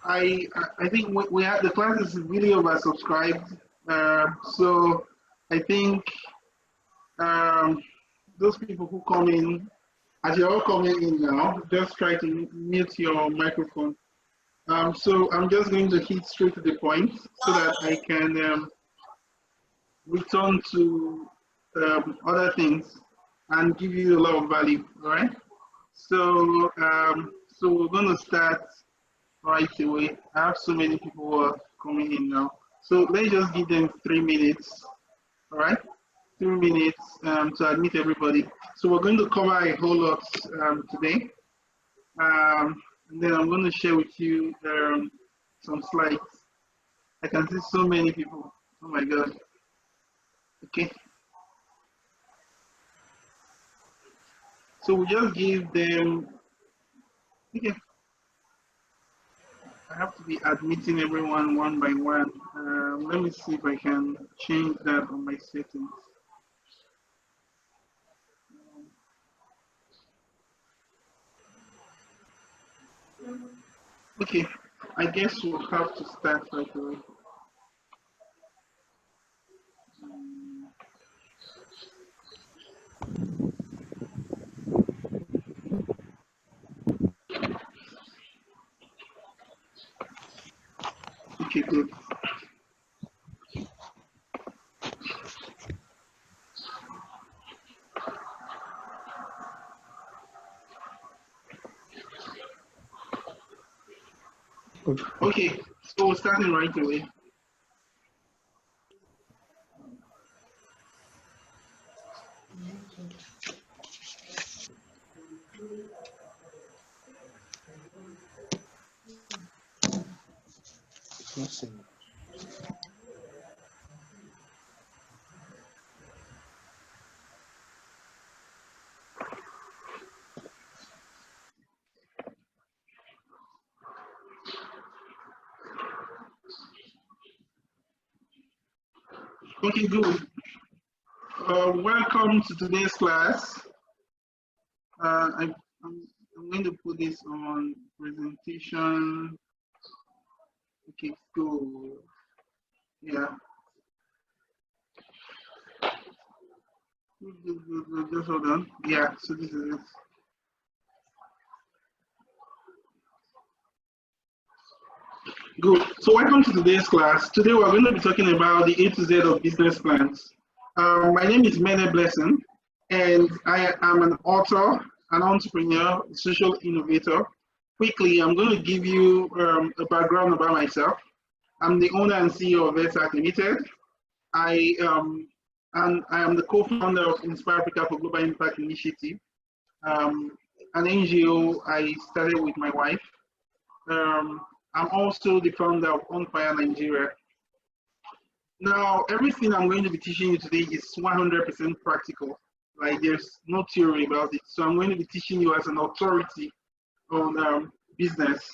I think we have the class is really oversubscribed. So I think um, those people who come in, as you're all coming in now, just try to mute your microphone. So I'm just going to hit straight to the point so that I can return to other things and give you a lot of value. All right. So so we're going to start right away. I have so many people who are coming in now. So let's just give them 3 minutes. All right. 3 minutes to admit everybody. So we're going to cover a whole lot today. And then I'm going to share with you some slides. I can see so many people. Oh my God. Okay. So we just give them, okay. I have to be admitting everyone one by one. Let me see if I can change that on my settings. Okay, I guess we'll have to start right away. Okay, good. Okay, so we're starting right away. Okay, good. Welcome to today's class. I'm going to put this on presentation. Okay, go. Yeah. Good. Just hold on. Yeah, so this is it. Good. So welcome to today's class. Today we're going to be talking about the A to Z of business plans. My name is Mene Blessing, and I am an author, an entrepreneur, social innovator. Quickly, I'm going to give you a background about myself. I'm the owner and CEO of VETAC Limited. And I am the co-founder of Inspire Africa for Global Impact Initiative, an NGO I started with my wife. I'm also the founder of On Fire Nigeria. Now, everything I'm going to be teaching you today is 100% practical. Like, there's no theory about it. So I'm going to be teaching you as an authority on business.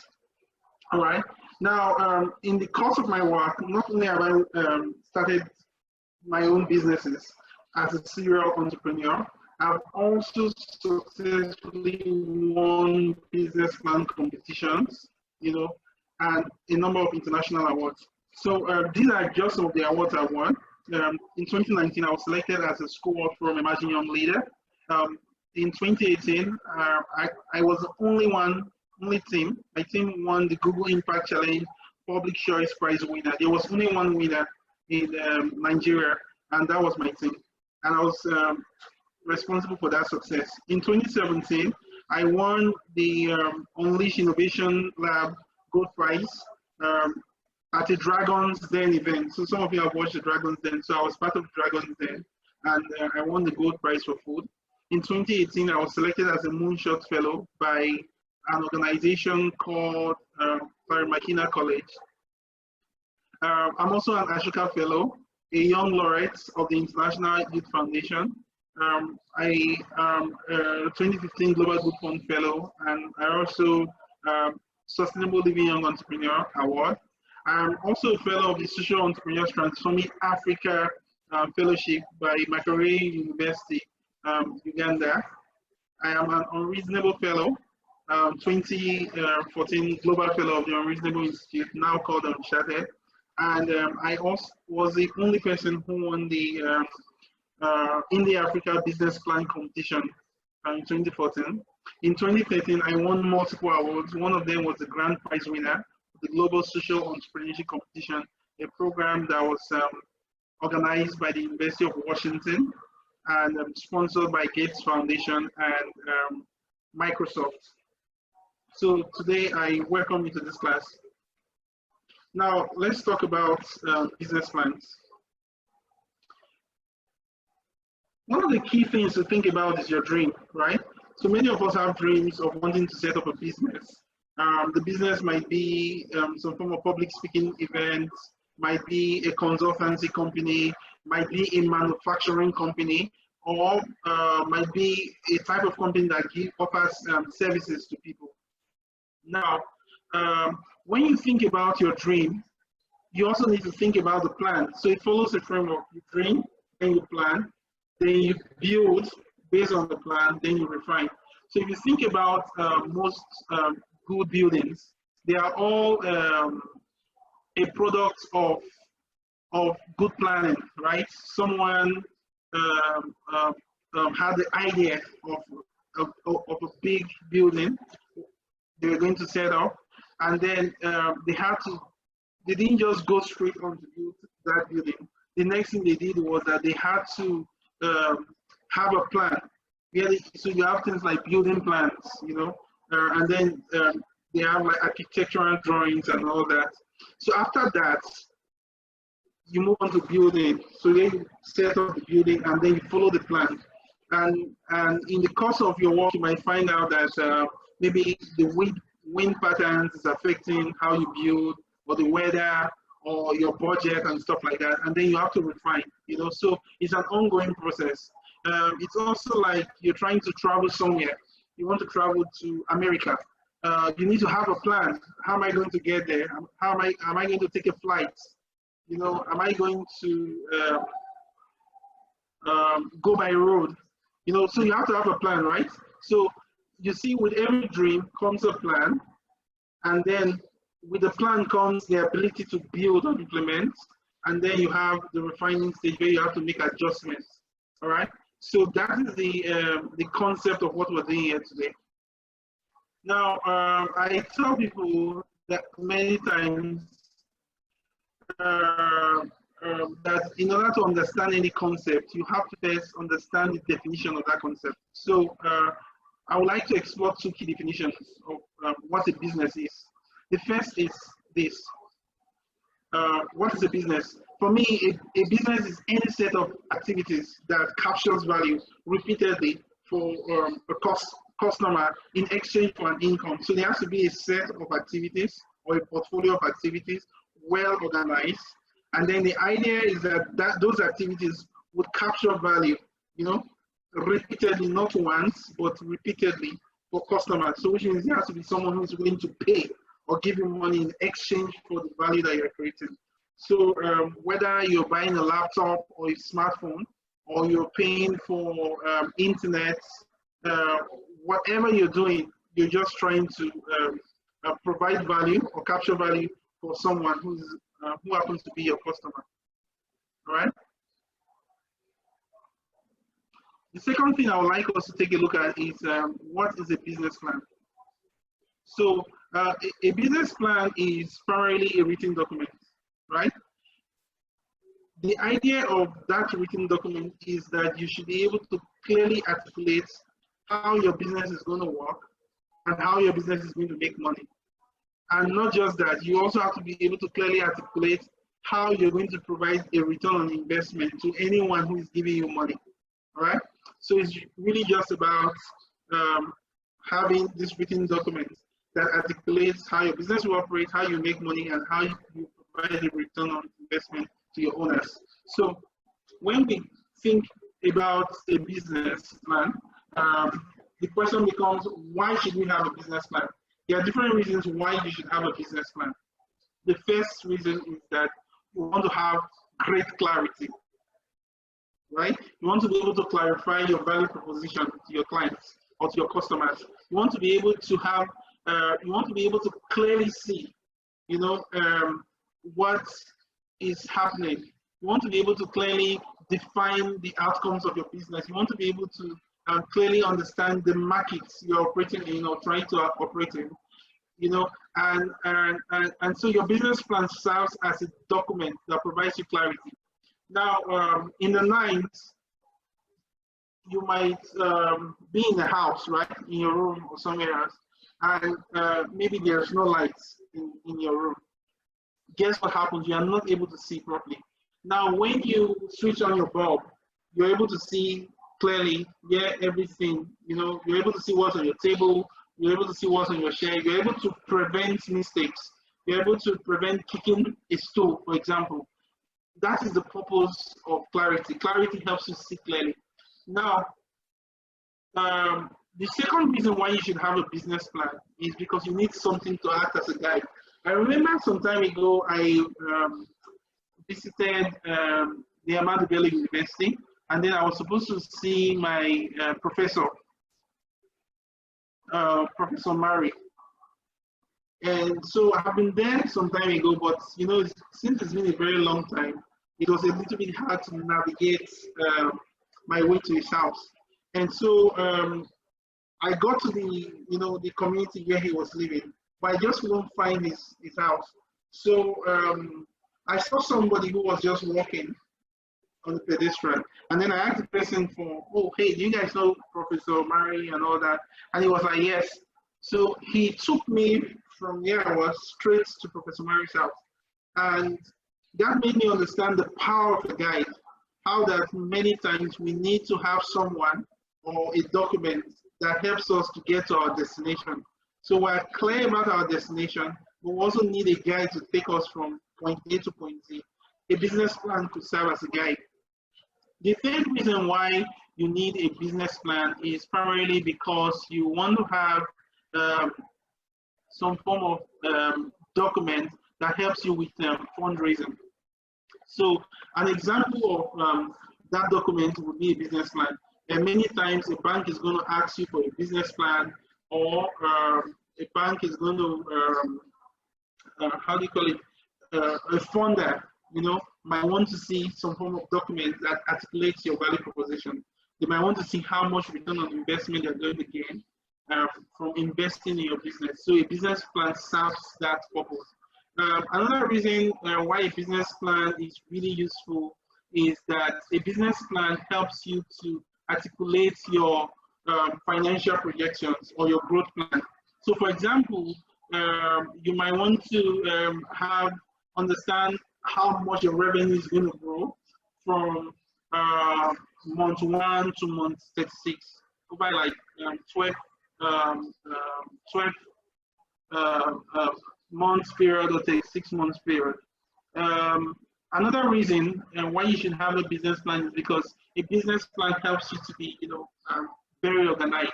All right. Now, in the course of my work, not only have I started my own businesses as a serial entrepreneur, I've also successfully won business plan competitions, you know, and a number of international awards. So these are just some of the awards I won. In 2019, I was selected as a school from Emerging Young Leader. In 2018, I was the only team. My team won the Google Impact Challenge Public Choice Prize winner. There was only one winner in Nigeria, and that was my team. And I was responsible for that success. In 2017, I won the Unleash Innovation Lab Gold Prize at a Dragons Den event. So some of you have watched the Dragons Den. So I was part of Dragons Den, and I won the Gold Prize for food. In 2018, I was selected as a Moonshot Fellow by an organization called Makina College. I'm also an Ashoka Fellow, a Young Laureate of the International Youth Foundation. I am a 2015 Global Good Fund Fellow, and I also Sustainable Living Young Entrepreneur Award. I'm also a fellow of the Social Entrepreneurs Transforming Africa Fellowship by Makerere University, Uganda. I am an Unreasonable Fellow 2014 Global Fellow of the Unreasonable Institute, now called Uncharted. And I also was the only person who won the India Africa Business Plan competition in 2014. In 2013, I won multiple awards. One of them was the grand prize winner, the Global Social Entrepreneurship Competition, a program that was organized by the University of Washington and sponsored by Gates Foundation and Microsoft. So today I welcome you to this class. Now let's talk about business plans. One of the key things to think about is your dream, right? So many of us have dreams of wanting to set up a business. The business might be some form of public speaking events, might be a consultancy company, might be a manufacturing company, or might be a type of company that offers services to people. Now, when you think about your dream, you also need to think about the plan. So it follows a framework. You dream, then you plan, then you build based on the plan, then you refine. So if you think about most good buildings, they are all a product of good planning, right? Someone had the idea of a big building they were going to set up, and then they didn't just go straight on to build that building. The next thing they did was that they had to have a plan. So you have things like building plans, you know, and then they have like architectural drawings and all that. So after that, you move on to building. So then you set up the building and then you follow the plan. And in the course of your work, you might find out that maybe the wind patterns is affecting how you build, or the weather, or your budget and stuff like that. And then you have to refine, you know. So it's an ongoing process. It's also like you're trying to travel somewhere. You want to travel to America. You need to have a plan. How am I going to get there? Am I going to take a flight? You know, am I going to go by road? You know, so you have to have a plan, right? So you see, with every dream comes a plan, and then with the plan comes the ability to build and implement, and then you have the refining stage where you have to make adjustments. All right. So that is the concept of what we're doing here today. Now, I tell people that many times that in order to understand any concept, you have to first understand the definition of that concept. So I would like to explore two key definitions of what a business is. The first is this. What is a business? For me, a business is any set of activities that captures value repeatedly for a customer in exchange for an income. So there has to be a set of activities or a portfolio of activities well organized. And then the idea is that those activities would capture value, you know, repeatedly, not once, but repeatedly for customers. So which means there has to be someone who's willing to pay or give you money in exchange for the value that you're creating. So whether you're buying a laptop or a smartphone, or you're paying for internet, whatever you're doing, you're just trying to provide value or capture value for someone who happens to be your customer. All right. The second thing I would like us to take a look at is what is a business plan? So a business plan is primarily a written document, right? The idea of that written document is that you should be able to clearly articulate how your business is going to work and how your business is going to make money. And not just that, you also have to be able to clearly articulate how you're going to provide a return on investment to anyone who is giving you money. All right? So it's really just about having this written document that articulates how your business will operate, how you make money, and how you provide a return on investment to your owners. So when we think about a business plan, the question becomes, why should we have a business plan? There are different reasons why you should have a business plan. The first reason is that you want to have great clarity, right? You want to be able to clarify your value proposition to your clients. or to your customers. You want to be able to have, you want to be able to clearly see, you know, what is happening. You want to be able to clearly define the outcomes of your business. You want to be able to clearly understand the markets you're operating in or trying to operate in, you know, and so your business plan serves as a document that provides you clarity. Now, in the night, you might be in the house, right, in your room or somewhere else, and maybe there's no lights in your room. Guess what happens? You are not able to see properly. Now, when you switch on your bulb, you're able to see clearly, yeah, everything. You know, you're able to see what's on your table. You're able to see what's on your chair. You're able to prevent mistakes. You're able to prevent kicking a stool, for example. That is the purpose of clarity. Clarity helps you see clearly. Now, the second reason why you should have a business plan is because you need something to act as a guide. I remember some time ago, I visited the Mene Blessing University, and then I was supposed to see my professor, Professor Murray. And so I've been there some time ago, but you know, since it's been a very long time, it was a little bit hard to navigate my way to his house. And so I got to the, you know, the community where he was living, but I just couldn't find his house. So I saw somebody who was just walking on the pedestrian, and then I asked the person for, oh, hey, do you guys know Professor Murray and all that? And he was like, yes. So he took me from where I was straight to Professor Murray's house, and that made me understand the power of a guide. How that many times we need to have someone or a document that helps us to get to our destination. So we're clear about our destination, but we also need a guide to take us from point A to point Z. A business plan to serve as a guide. The third reason why you need a business plan is primarily because you want to have some form of document that helps you with fundraising. So an example of that document would be a business plan. And many times a bank is going to ask you for a business plan, or a bank is going to, how do you call it, a funder, you know, might want to see some form of document that articulates your value proposition. They might want to see how much return on investment they're going to gain from investing in your business. So a business plan serves that purpose. Another reason why a business plan is really useful is that a business plan helps you to articulate your financial projections or your growth plan. So for example, you might want to understand how much your revenue is going to grow from month 1 to month 36 over like 12 months period or 36 months period. Another reason why you should have a business plan is because a business plan helps you to be, you know, very organized.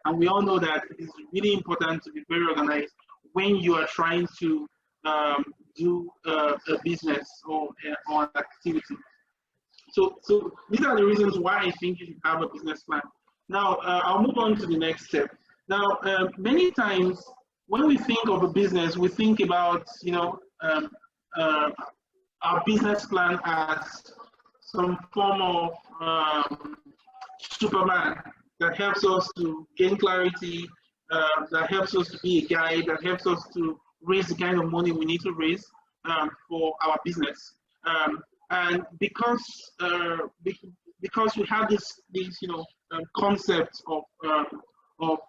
And we all know that it is really important to be very organized when you are trying to do a business or an activity. So these are the reasons why I think you should have a business plan. Now, I'll move on to the next step. Now, many times when we think of a business, we think about, you know, our business plan as some form of Superman that helps us to gain clarity, that helps us to be a guide, that helps us to raise the kind of money we need to raise for our business. And because we have this you know, concept of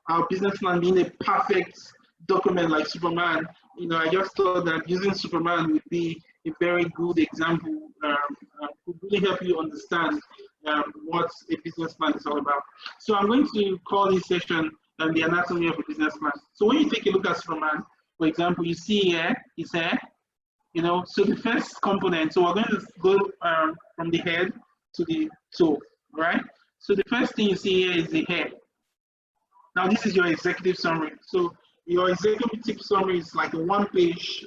our business plan being a perfect document like Superman, you know, I just thought that using Superman would be a very good example, would really help you understand what a business plan is all about. So I'm going to call this session the anatomy of a business plan. So when you take a look at Superman, for example, you see here, his hair, you know, so the first component, so we're going to go from the head to the toe, right? So the first thing you see here is the hair. Now this is your executive summary. So your executive summary is like a one-page,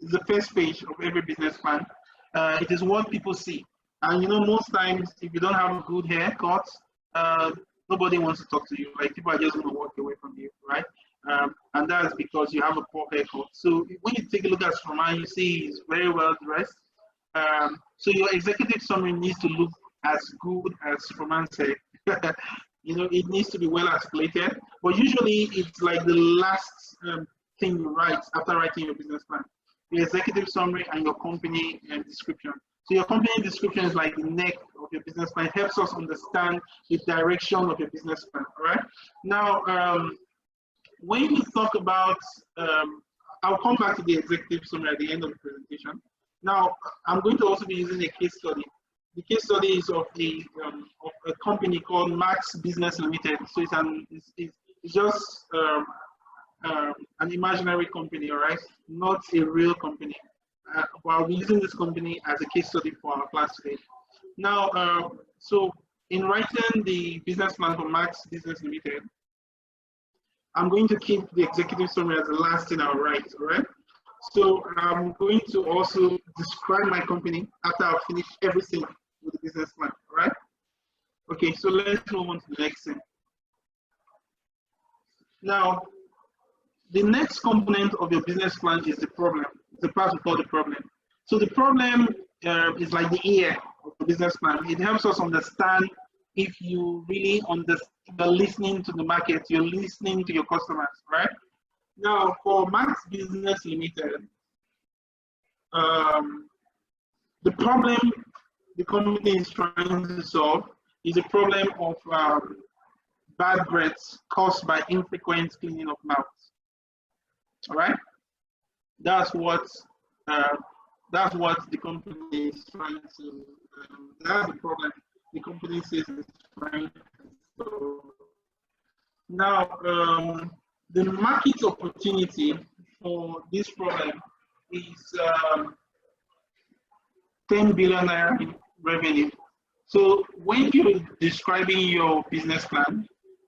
the first page of every business plan. It is what people see. And you know, most times, if you don't have a good haircut, nobody wants to talk to you. Like people are just going to walk away from you, right? And that's because you have a poor haircut. So when you take a look at Stroman, you see he's very well dressed. So your executive summary needs to look as good as Stroman said. You know, it needs to be well articulated. But usually it's like the last thing you write after writing your business plan. Your executive summary and your company description. So your company description is like the neck of your business plan. It helps us understand the direction of your business plan, all right? Now, when you talk about, I'll come back to the executive summary at the end of the presentation. Now, I'm going to also be using a case study. The case study is of a company called Max Business Limited. So it's just an imaginary company, all right? Not a real company. While we're using this company as a case study for our class today. Now, so in writing the business plan for Max Business Limited, I'm going to keep the executive summary as the last thing I'll write, all right? So I'm going to also describe my company after I've finished everything with the business plan, all right? Okay, so let's move on to the next thing. Now, the next component of your business plan is the problem. The part we call the problem. So the problem is like the ear of the business plan. It helps us understand if you really understand, you're listening to the market, you're listening to your customers, right? Now, for Max Business Limited, the problem the company is trying to solve is a problem of bad breaths caused by infrequent cleaning of mouth. All right, that's what the company is trying to. That's the problem the company says it's trying to solve. Now, the market opportunity for this problem is 10 billion naira in revenue. So when you're describing your business plan,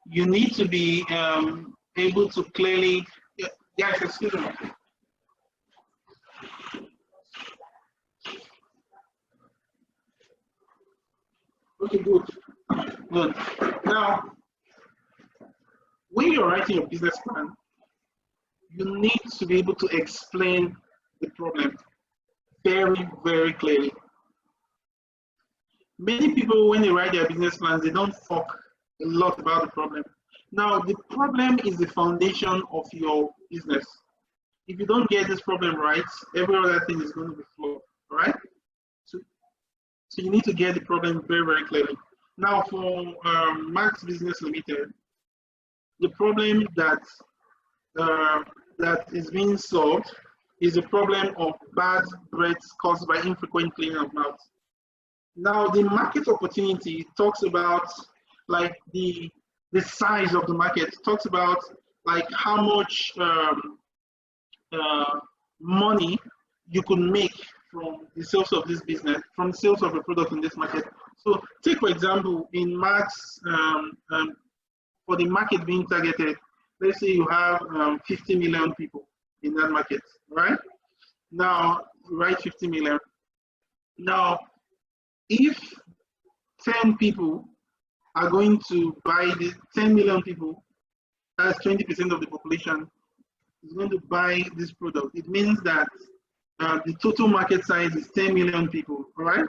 you need to be able to clearly. Yes, excuse me. Okay, good. Good. Now, when you're writing your business plan, you need to be able to explain the problem very, very clearly. Many people, when they write their business plans, they don't talk a lot about the problem. Now, the problem is the foundation of your business. If you don't get this problem right, every other thing is going to be flawed, all right? So you need to get the problem very, very clearly. Now, for Max Business Limited, the problem that is being solved is a problem of bad breaths caused by infrequent cleaning of mouth. Now, the market opportunity talks about like the size of the market, talks about like how much money you could make from the sales of this business, from the sales of a product in this market. So take for example, in Max, for the market being targeted, let's say you have 50 million people in that market, right? Now, write 50 million. Now, if 10 people are going to buy the 10 million people, that's 20% of the population, is going to buy this product. It means that the total market size is 10 million people, all right?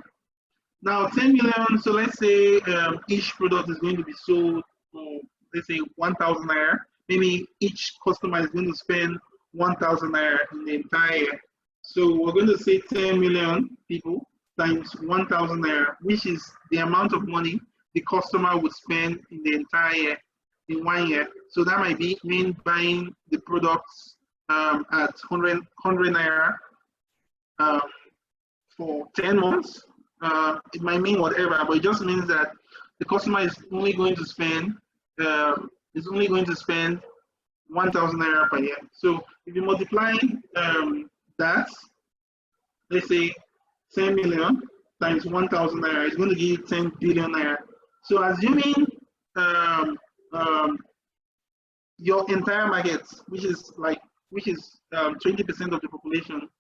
Now, 10 million, so let's say each product is going to be sold for, let's say, 1,000 naira. Maybe each customer is going to spend 1,000 naira in the entire year. So we're going to say 10 million people times 1,000 naira, which is the amount of money the customer would spend in the entire year, in 1 year. So that might mean buying the products at 100 naira for 10 months. It might mean whatever, but it just means that the customer is only going to spend 1,000 naira per year. So if you multiply that, let's say 10 million times 1,000 naira, it's going to give you 10 billion naira. So assuming your entire market, which is 20% of the population,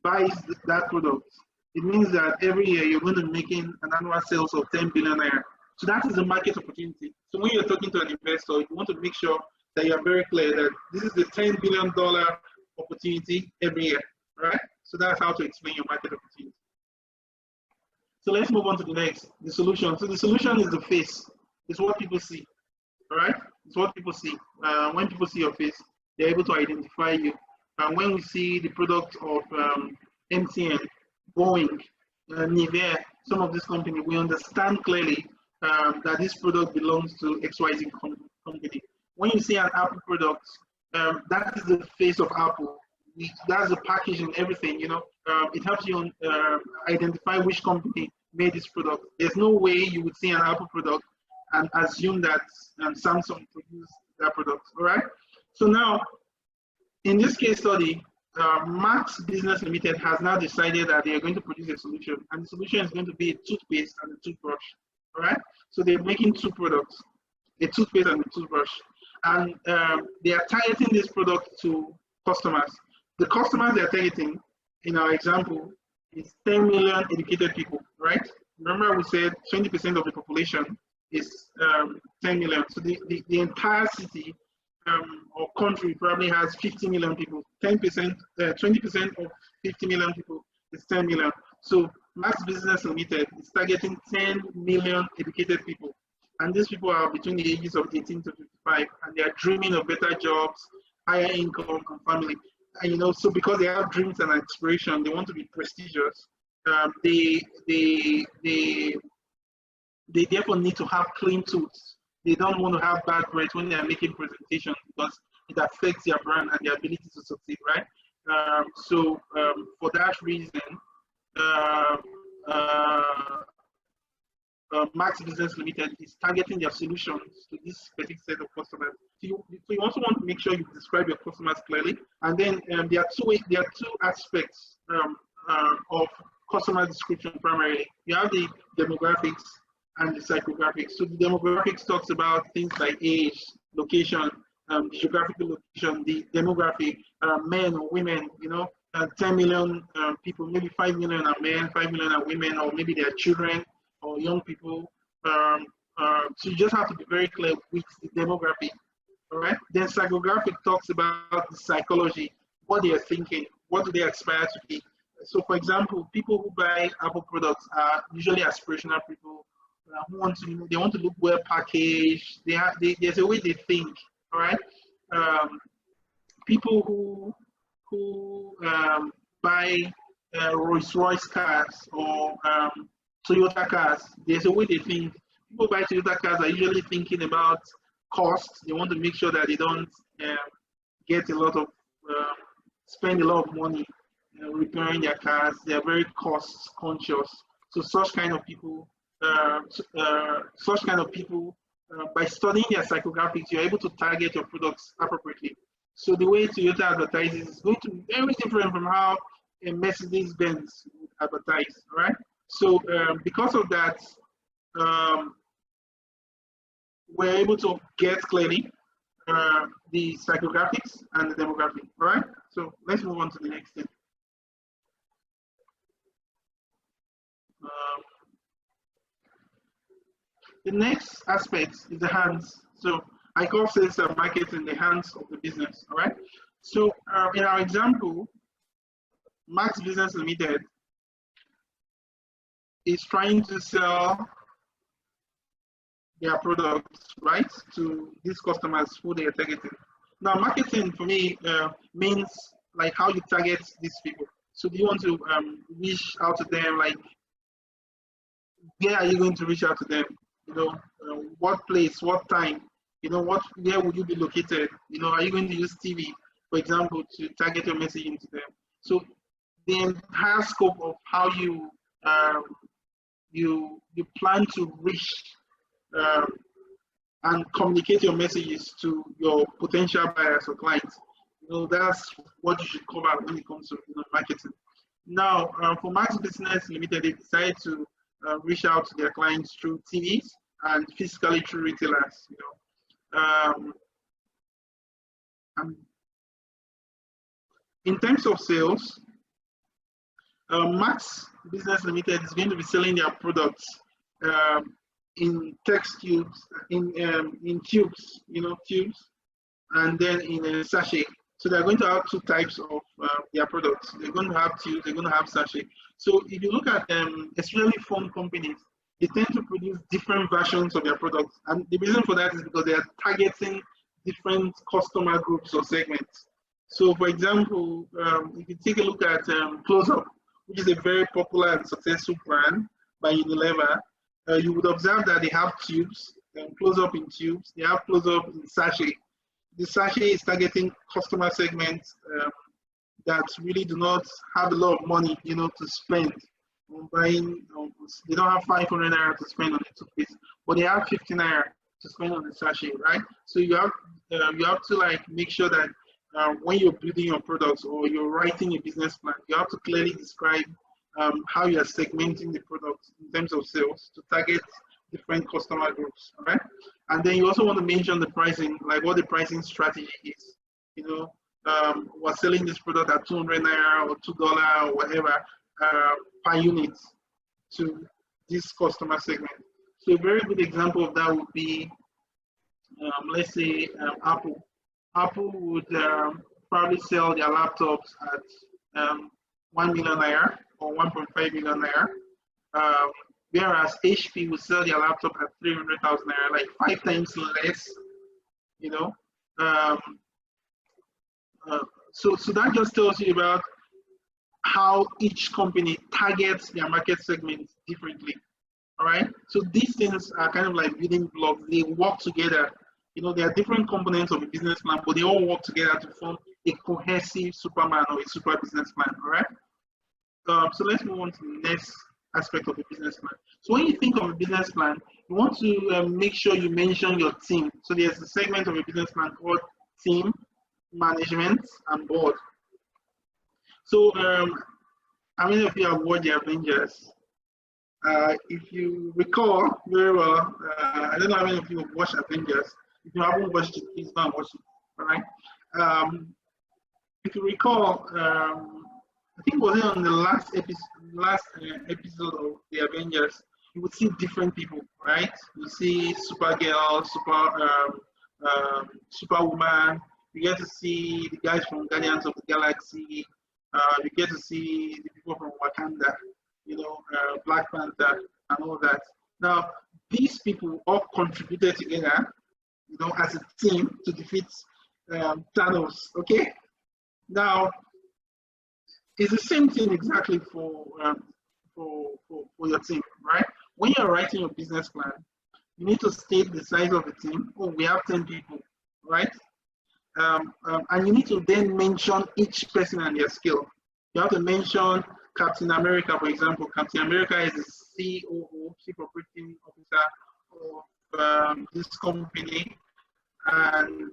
buys that product, it means that every year you're going to be making an annual sales of 10 billion naira. So that is the market opportunity. So when you're talking to an investor, you want to make sure that you're very clear that this is the $10 billion opportunity every year, right? So that's how to explain your market opportunity. So let's move on to the next, the solution. So the solution is the face. It's what people see, all right? It's what people see. When people see your face, they're able to identify you. And when we see the product of MTN, Boeing, Nivea, some of these companies, we understand clearly that this product belongs to XYZ company. When you see an Apple product, that is the face of Apple. That's the packaging, everything, you know. It helps you identify which company made this product. There's no way you would see an Apple product and assume that Samsung produced that product, all right? So now, in this case study, Max Business Limited has now decided that they are going to produce a solution, and the solution is going to be a toothpaste and a toothbrush, all right? So they're making two products, a toothpaste and a toothbrush, and they are targeting this product to customers. The customers they are targeting, in our example, is 10 million educated people, right? Remember we said 20% of the population is 10 million. So the entire city or country probably has 50 million people. 10%, 20% of 50 million people is 10 million. So Max Business Limited is targeting 10 million educated people. And these people are between the ages of 18 to 55, and they are dreaming of better jobs, higher income, and family. And, you know, so because they have dreams and aspiration, they want to be prestigious. They therefore need to have clean tools. They don't want to have bad breath when they are making presentations because it affects their brand and their ability to succeed, right? For that reason, Max Business Limited is targeting their solutions to this specific set of customers. So you also want to make sure you describe your customers clearly. And then there are two aspects of customer description primarily. You have the demographics and the psychographics. So the demographics talks about things like age, location, the geographical location, the demographic, men or women, you know, 10 million people, maybe 5 million are men, 5 million are women, or maybe they are children or young people. So you just have to be very clear with the demographic, all right? Then psychographic talks about the psychology, what they are thinking, what do they aspire to be. So for example, people who buy Apple products are usually aspirational people who want to, you know, they want to look well packaged. There's a way they think, all right? People who buy Rolls-Royce cars or Toyota cars, there's a way they think. People buy Toyota cars are usually thinking about cost. They want to make sure that they don't get a lot of, spend a lot of money repairing their cars. They are very cost conscious. So such kind of people, by studying their psychographics, you're able to target your products appropriately. So the way Toyota advertises is going to be very different from how a Mercedes-Benz would advertise, all right? So because of that, we're able to get clearly the psychographics and the demographic, all right? So let's move on to the next thing. The next aspect is the hands. So I call sales and marketing the hands of the business, all right? So in our example, Max Business Limited is trying to sell their products, right, to these customers who they are targeting. Now, marketing for me means like how you target these people. So do you want to reach out to them? Like, where are you going to reach out to them? You know, what place, what time? You know, where would you be located? You know, are you going to use TV, for example, to target your messaging to them? So the entire scope of how you you plan to reach and communicate your messages to your potential buyers or clients. You know, that's what you should cover when it comes to, you know, marketing. Now, for Max Business Limited, they decided to reach out to their clients through TVs and physically through retailers. You know, in terms of sales, Max Business Limited is going to be selling their products in text tubes, in tubes, tubes, and then in a sachet. So they're going to have two types of their products. They're going to have tubes, they're going to have sachet. So if you look at especially phone companies, they tend to produce different versions of their products. And the reason for that is because they are targeting different customer groups or segments. So for example, if you take a look at Close Up, which is a very popular and successful brand by Unilever, you would observe that they have tubes, Close Up in tubes, they have Close Up in sachet. The sachet is targeting customer segments that really do not have a lot of money, to spend on buying. They don't have 500 naira to spend on a toothpaste, but they have 50 naira to spend on the sachet, right? So you have to like make sure that when you're building your products or you're writing a business plan, you have to clearly describe how you are segmenting the products in terms of sales to target different customer groups, all right? And then you also want to mention the pricing, like what the pricing strategy is. We're selling this product at 200 naira or $2 or whatever per unit to this customer segment. So a very good example of that would be, let's say, Apple. Apple would probably sell their laptops at 1 million naira or 1.5 million naira. Whereas HP will sell their laptop at 300,000 naira, like 5 times less, So that just tells you about how each company targets their market segments differently. All right. So these things are kind of like building blocks. They work together. There are different components of a business plan, but they all work together to form a cohesive Superman or a super business plan. All right. So let's move on to the next aspect of a business plan. So when you think of a business plan, you want to make sure you mention your team. So there's a segment of a business plan called team, management, and board. So how many of you have watched the Avengers? If you recall very well, I don't know how many of you have watched Avengers. If you haven't watched it, please go and watch it. All right. If you recall, I think it was on the last episode of the Avengers. You would see different people, right? You see Supergirl, Superwoman. You get to see the guys from Guardians of the Galaxy. You get to see the people from Wakanda, Black Panther, and all that. Now, these people all contributed together, as a team to defeat Thanos. Okay. Now, it's the same thing exactly for your team, right? When you're writing your business plan, you need to state the size of the team. Oh, we have 10 people, right? And you need to then mention each person and their skill. You have to mention Captain America, for example. Captain America is the COO, Chief Operating Officer of this company, and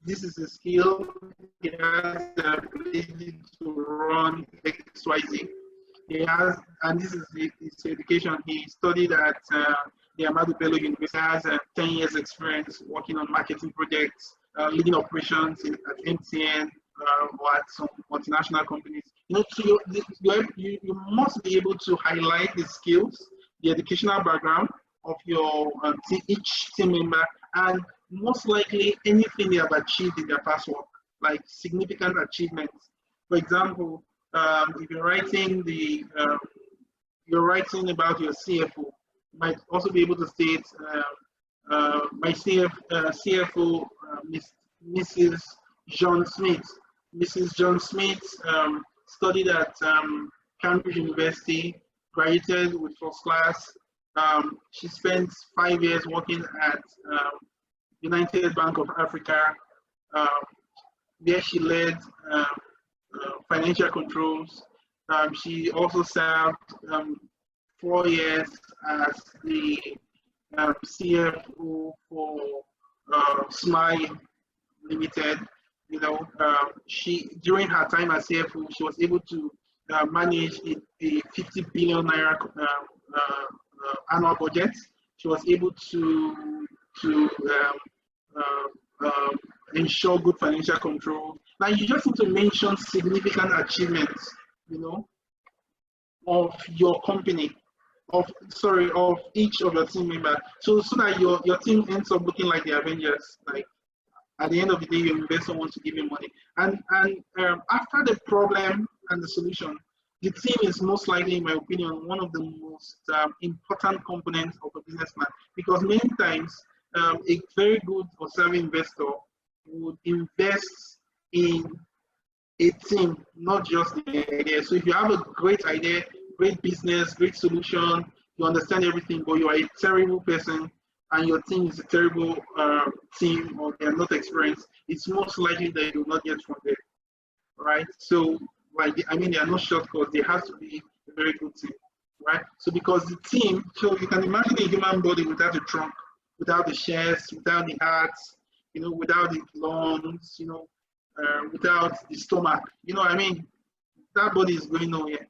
this is a skill. He has the ability to run XYZ. He has, and this is his education. He studied at the Ahmadu Bello University. Has 10 years experience working on marketing projects, leading operations at MTN or at some multinational companies. So you must be able to highlight the skills, the educational background of your each team member, and most likely anything they have achieved in their past work, like significant achievements. For example, if you're writing about your CFO, you might also be able to state my CFO, Mrs. John Smith. Mrs. John Smith studied at Cambridge University, graduated with first class. She spent 5 years working at United Bank of Africa, where she led financial controls. She also served 4 years as the CFO for Smile Limited. She during her time as CFO, she was able to manage a 50 billion naira annual budget. She was able to ensure good financial control. Now you just need to mention significant achievements, of your company, of each of your team member. So that your team ends up looking like the Avengers. Like at the end of the day, your investor wants to give you money. And after the problem and the solution, the team is most likely, in my opinion, one of the most important components of a business plan, because many times a very good or savvy investor would invest in a team, not just the idea. So if you have a great idea, great business, great solution, you understand everything, but you are a terrible person and your team is a terrible team, or they are not experienced, it's most likely that you will not get from there, right? So, like, I mean, there are no shortcuts. There has to be a very good team, right? So, because the team, so you can imagine a human body without the trunk, without the chest, without the heart, without the lungs, without the stomach. I mean, that body is going nowhere.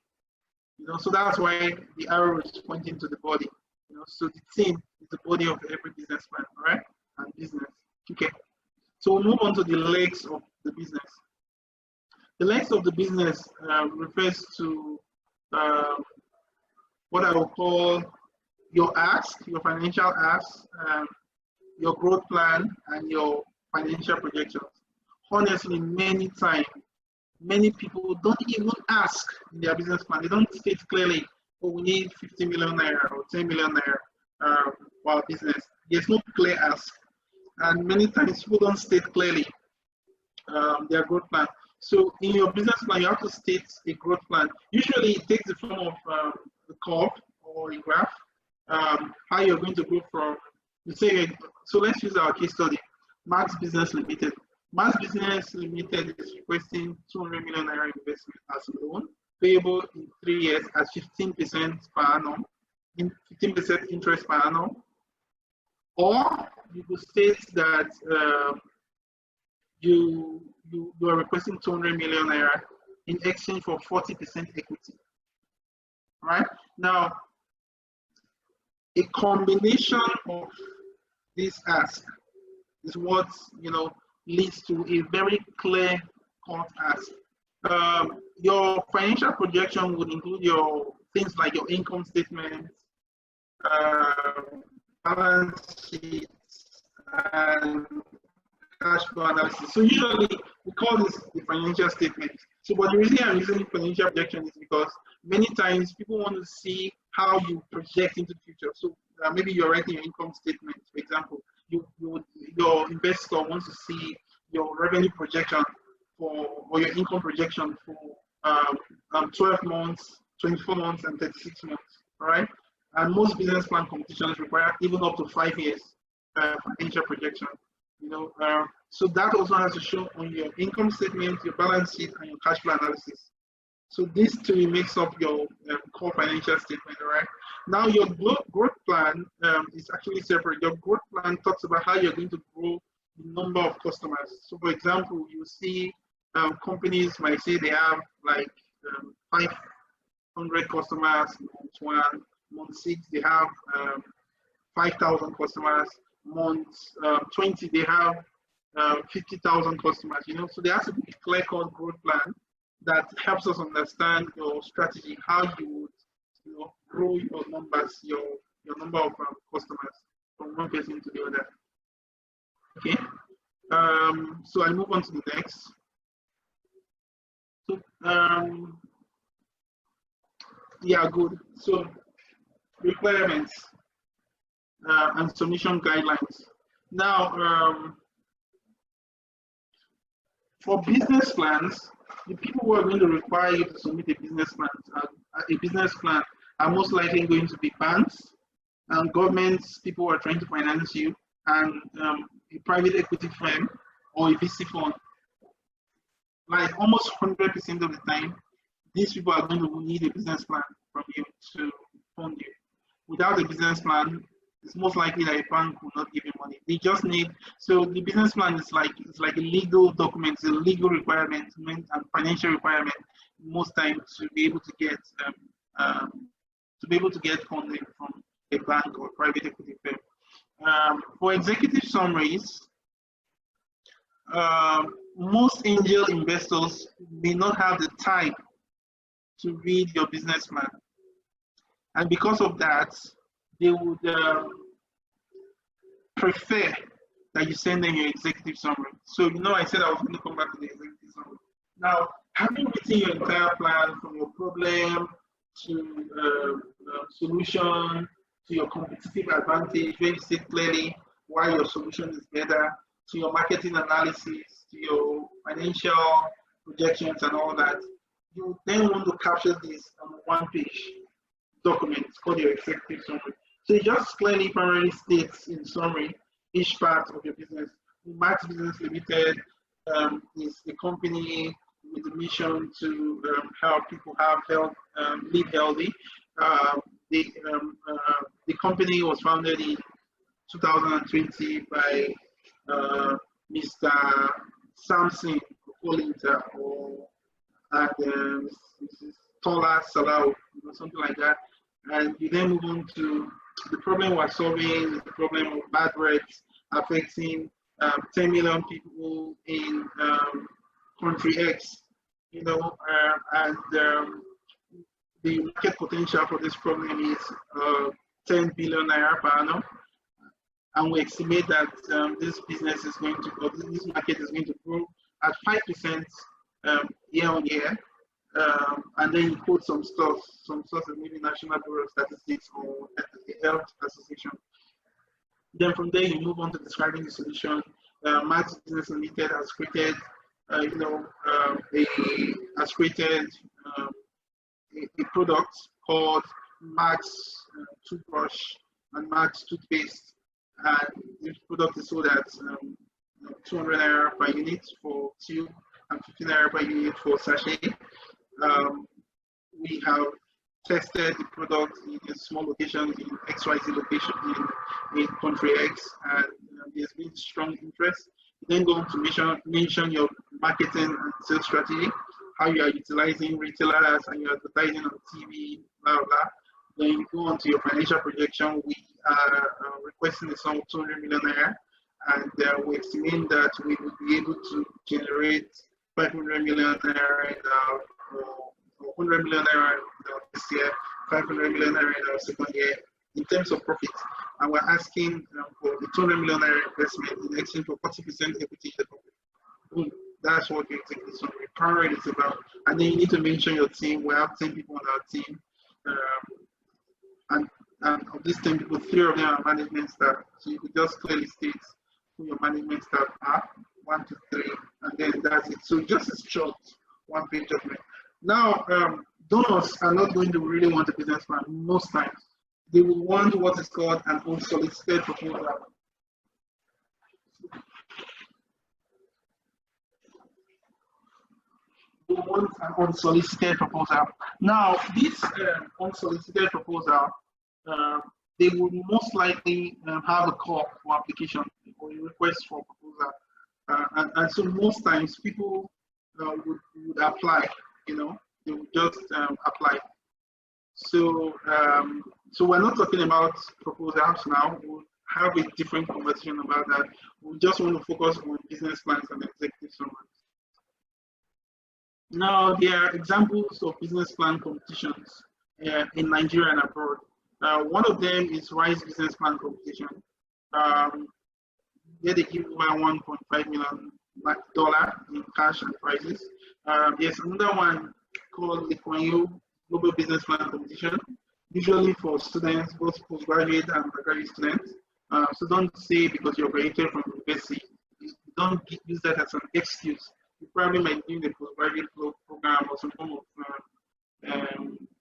So that's why the arrow is pointing to the body. So the team is the body of every business plan, all right? And business. Okay. So we'll move on to the legs of the business. The legs of the business refers to what I will call your ask, your financial ask, your growth plan, and your financial projections. Honestly, many times, many people don't even ask in their business plan. They don't state clearly, oh, we need 50 million naira or 10 million naira for our business. There's no clear ask. And many times people don't state clearly their growth plan. So in your business plan, you have to state a growth plan. Usually it takes the form of a curve or a graph, how you're going to grow from, so let's use our case study, Max Business Limited. Max Business Limited is requesting 200 million naira investment as a loan, payable in 3 years at 15% per annum, 15% interest per annum. Or you could state that you are requesting 200 million naira in exchange for 40% equity. Right? Now, a combination of this ask is what leads to a very clear cut ask. Your financial projection would include your things like your income statement, balance sheets, and cash flow analysis. So usually we call this the financial statement. So, but the reason I'm using financial projection is because many times people want to see how you project into the future. So maybe you're writing your income statement, for example. Your investor wants to see your revenue projection or your income projection for 12 months, 24 months, and 36 months, right? And most business plan competitions require even up to 5 years financial projection. So that also has to show on your income statement, your balance sheet, and your cash flow analysis. So these three makes up your core financial statement, right? Now your growth plan is actually separate. Your growth plan talks about how you're going to grow the number of customers. So for example, you see companies might say they have like 500 customers, month 1, month 6 they have 5,000 customers, month 20 they have 50,000 customers, so there has to be a clear-cut growth plan that helps us understand your strategy, how you would grow your numbers, your number of customers from one person to the other. Okay, so I move on to the next. So yeah, good. So requirements and submission guidelines. Now, for business plans, the people who are going to require you to submit a business plan are most likely going to be banks and governments, people who are trying to finance you, and a private equity firm or a VC fund. Like almost 100% of the time, these people are going to need a business plan from you to fund you. Without a business plan, it's most likely that a bank will not give you money. They just need, so the business plan is like a legal document, it's a legal requirement and financial requirement most times to be able to get funding from a bank or private equity firm. For executive summaries, most angel investors may not have the time to read your business plan. And because of that, they would prefer that you send them your executive summary. So, I said I was going to come back to the executive summary. Now, having written your entire plan from your problem to solution to your competitive advantage, where you state clearly why your solution is better, to your marketing analysis, to your financial projections and all that, you then want to capture this on one page document. It's called your executive summary. So it just clearly primarily states in summary each part of your business. Max Business Limited is a company with the mission to help people have health, live healthy. The company was founded in 2020 by Mr. Samson Kolinta and Mrs. Tola Salau, something like that. And we then move on to the problem we're solving is the problem of bad breaths affecting 10 million people in country X, and the market potential for this problem is 10 billion naira per annum. And we estimate that this business is going to, or this market is going to grow at 5% year on year. And then you quote some sources, maybe National Bureau of Statistics or the Health Association. Then from there, you move on to describing the solution. Max Business Limited has created, a product called Max Toothbrush and Max Toothpaste. And this product is sold at 200 naira per unit for tube and 50 naira per unit for sachet. We have tested the product in small locations in XYZ location in country X, and there's been strong interest. You then go on to mention your marketing and sales strategy, how you are utilizing retailers and you're advertising on TV, blah, blah. Then you go on to your financial projection. We are requesting a sum of 200 million naira, and we estimate that we will be able to generate 500 million naira in 100 million naira this year, 500 million naira in our second year in terms of profit. And we're asking for the 200 million naira investment in exchange for 40% equity share profit. Boom. That's what your executive summary primarily is about. And then you need to mention your team. We have 10 people on our team. And of these 10 people, 3 of them are management staff. So you could just clearly state who your management staff are, 1 to 3, and then that's it. So just a short one-page document. Now, donors are not going to really want a business plan most times. They will want what is called an unsolicited proposal. They want an unsolicited proposal. Now, this unsolicited proposal, they would most likely have a call for application or a request for proposal. And so most times people would apply, they would just apply. So, so we're not talking about proposals now. We'll have a different conversation about that. We just want to focus on business plans and executive summaries. Now, there are examples of business plan competitions in Nigeria and abroad. One of them is RISE Business Plan Competition. There they give over $1.5 million in cash and prizes. There's another one called the Global Business Plan Competition, usually for students, both postgraduate and undergraduate students. So don't say because you're graduated from university, don't use that as an excuse. You probably might be in the postgraduate program or some form of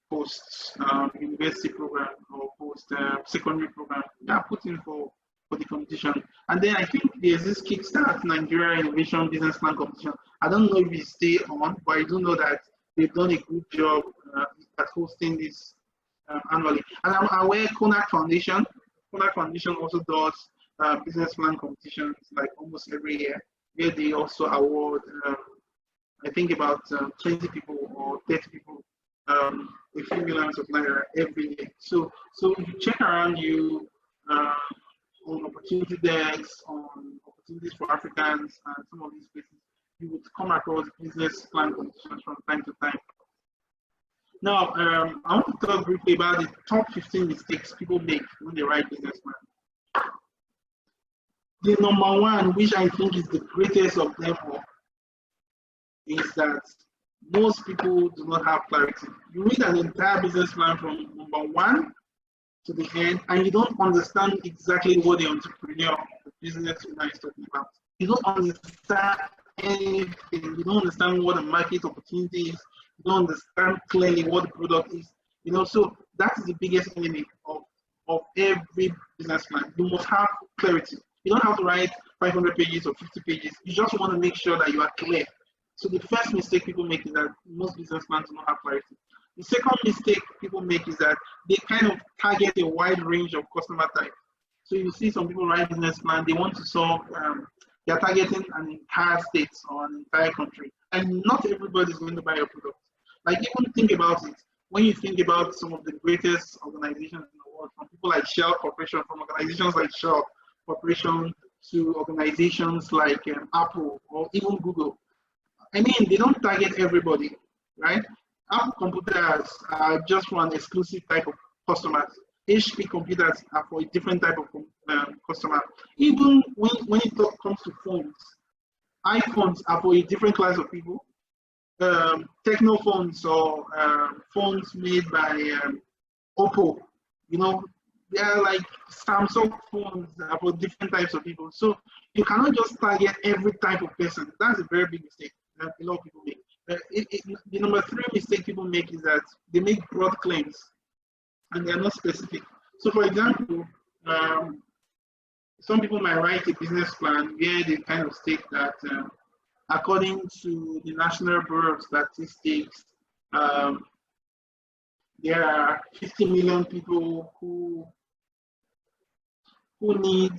post university program or post secondary program. Yeah, put in for the competition. And then I think there's this Kickstart Nigeria Innovation Business Plan Competition. I don't know if we stay on, but I do know that they've done a good job at hosting this annually. And I'm aware Konak Foundation also does business plan competitions like almost every year, where they also award, I think about 20 people or 30 people a few millions of naira every year. So if you check around you on opportunity decks, on opportunities for Africans, and some of these places, you would come across business plan competitions from time to time. Now, I want to talk briefly about the top 15 mistakes people make when they write business plan. The number one, which I think is the greatest of them all, is that most people do not have clarity. You read an entire business plan from number one to the end, and you don't understand exactly what the entrepreneur, the business owner is talking about. You don't understand anything. You don't understand what the market opportunity is. You don't understand clearly what the product is. So that is the biggest enemy of every business plan. You must have clarity. You don't have to write 500 pages or 50 pages. You just want to make sure that you are clear. So the first mistake people make is that most business plans do not have clarity. The second mistake people make is that they kind of target a wide range of customer type. So you see some people write business plan, they want to solve, they're targeting an entire state or an entire country. And not everybody is going to buy your product. Like, even think about it. When you think about some of the greatest organizations in the world, from people like Shell Corporation, from organizations like Shell Corporation to organizations like Apple or even Google, I mean, they don't target everybody, right? Apple computers are just for an exclusive type of customers. HP computers are for a different type of customer. Even when it comes to phones, iPhones are for a different class of people. Techno phones or phones made by Oppo, they are like Samsung phones are for different types of people. So you cannot just target every type of person. That's a very big mistake that a lot of people make. The number three mistake people make is that they make broad claims and they are not specific. So, for example, some people might write a business plan where they kind of state that according to the National Bureau of Statistics, there are 50 million people who need,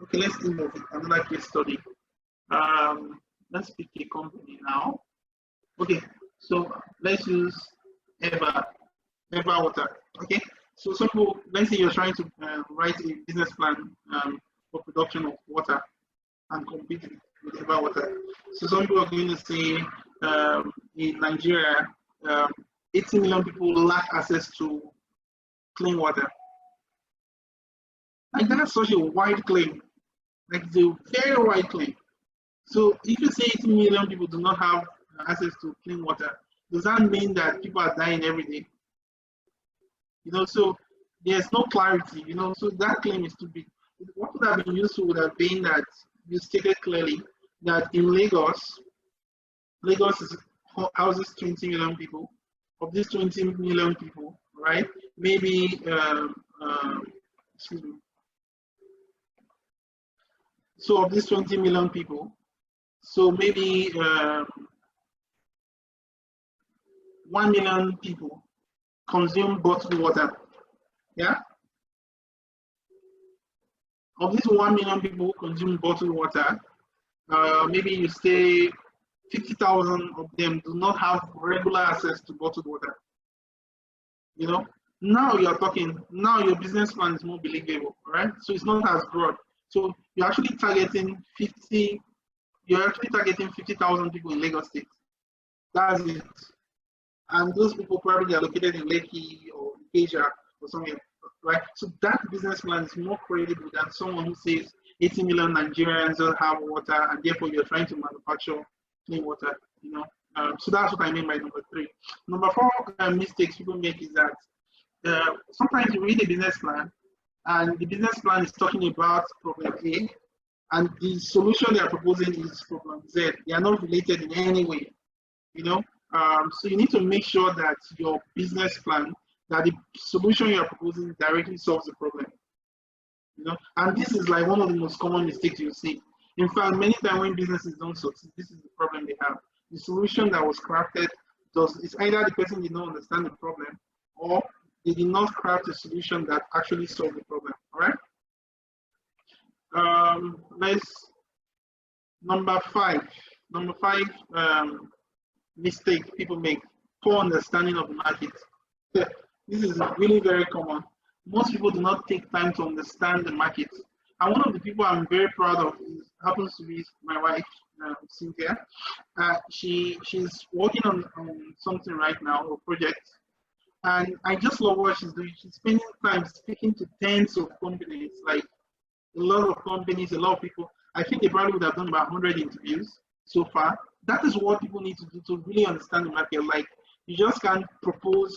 okay, let's think of another case study. Let's pick a company now. Okay, so let's use Eva Water. Okay, so some people, let's say you're trying to write a business plan for production of water and compete with Eva Water. So some people are going to say in Nigeria, 80 million people lack access to clean water. Like, that's such a wide claim. Like, it's a very wide claim. So if you say 80 million people do not have access to clean water, does that mean that people are dying every day? So there's no clarity, so that claim is too big. What would have been useful would have been that you stated clearly that in Lagos houses 20 million people. Of these 20 million people, right, maybe, excuse me. So of these 20 million people, so maybe 1 million people consume bottled water. Yeah? Of these 1 million people who consume bottled water, maybe you say 50,000 of them do not have regular access to bottled water. Now you're talking, now your business plan is more believable, right? So it's not as broad. So you're actually targeting 50,000 people in Lagos State. That's it. And those people probably are located in Lekki or Asia or somewhere, right? So that business plan is more credible than someone who says 80 million Nigerians don't have water and therefore you're trying to manufacture clean water, so that's what I mean by number three. Number four mistakes people make is that sometimes you read a business plan and the business plan is talking about problem A and the solution they are proposing is problem Z. They are not related in any way, so you need to make sure that your business plan, that the solution you are proposing directly solves the problem. And this is like one of the most common mistakes you see. In fact, many times when businesses don't succeed, this is the problem they have. The solution that was crafted it's either the person did not understand the problem or they did not craft a solution that actually solved the problem. All right. Number five mistake people make: poor understanding of the market. This is really very common. Most people do not take time to understand the market. And one of the people I'm very proud of happens to be my wife. Cynthia. She's working on something right now, a project, and I just love what she's doing. She's spending time speaking to tens of companies, like a lot of companies, a lot of people. I think they probably would have done about 100 interviews so far. That is what people need to do to really understand the market. Like, you just can't propose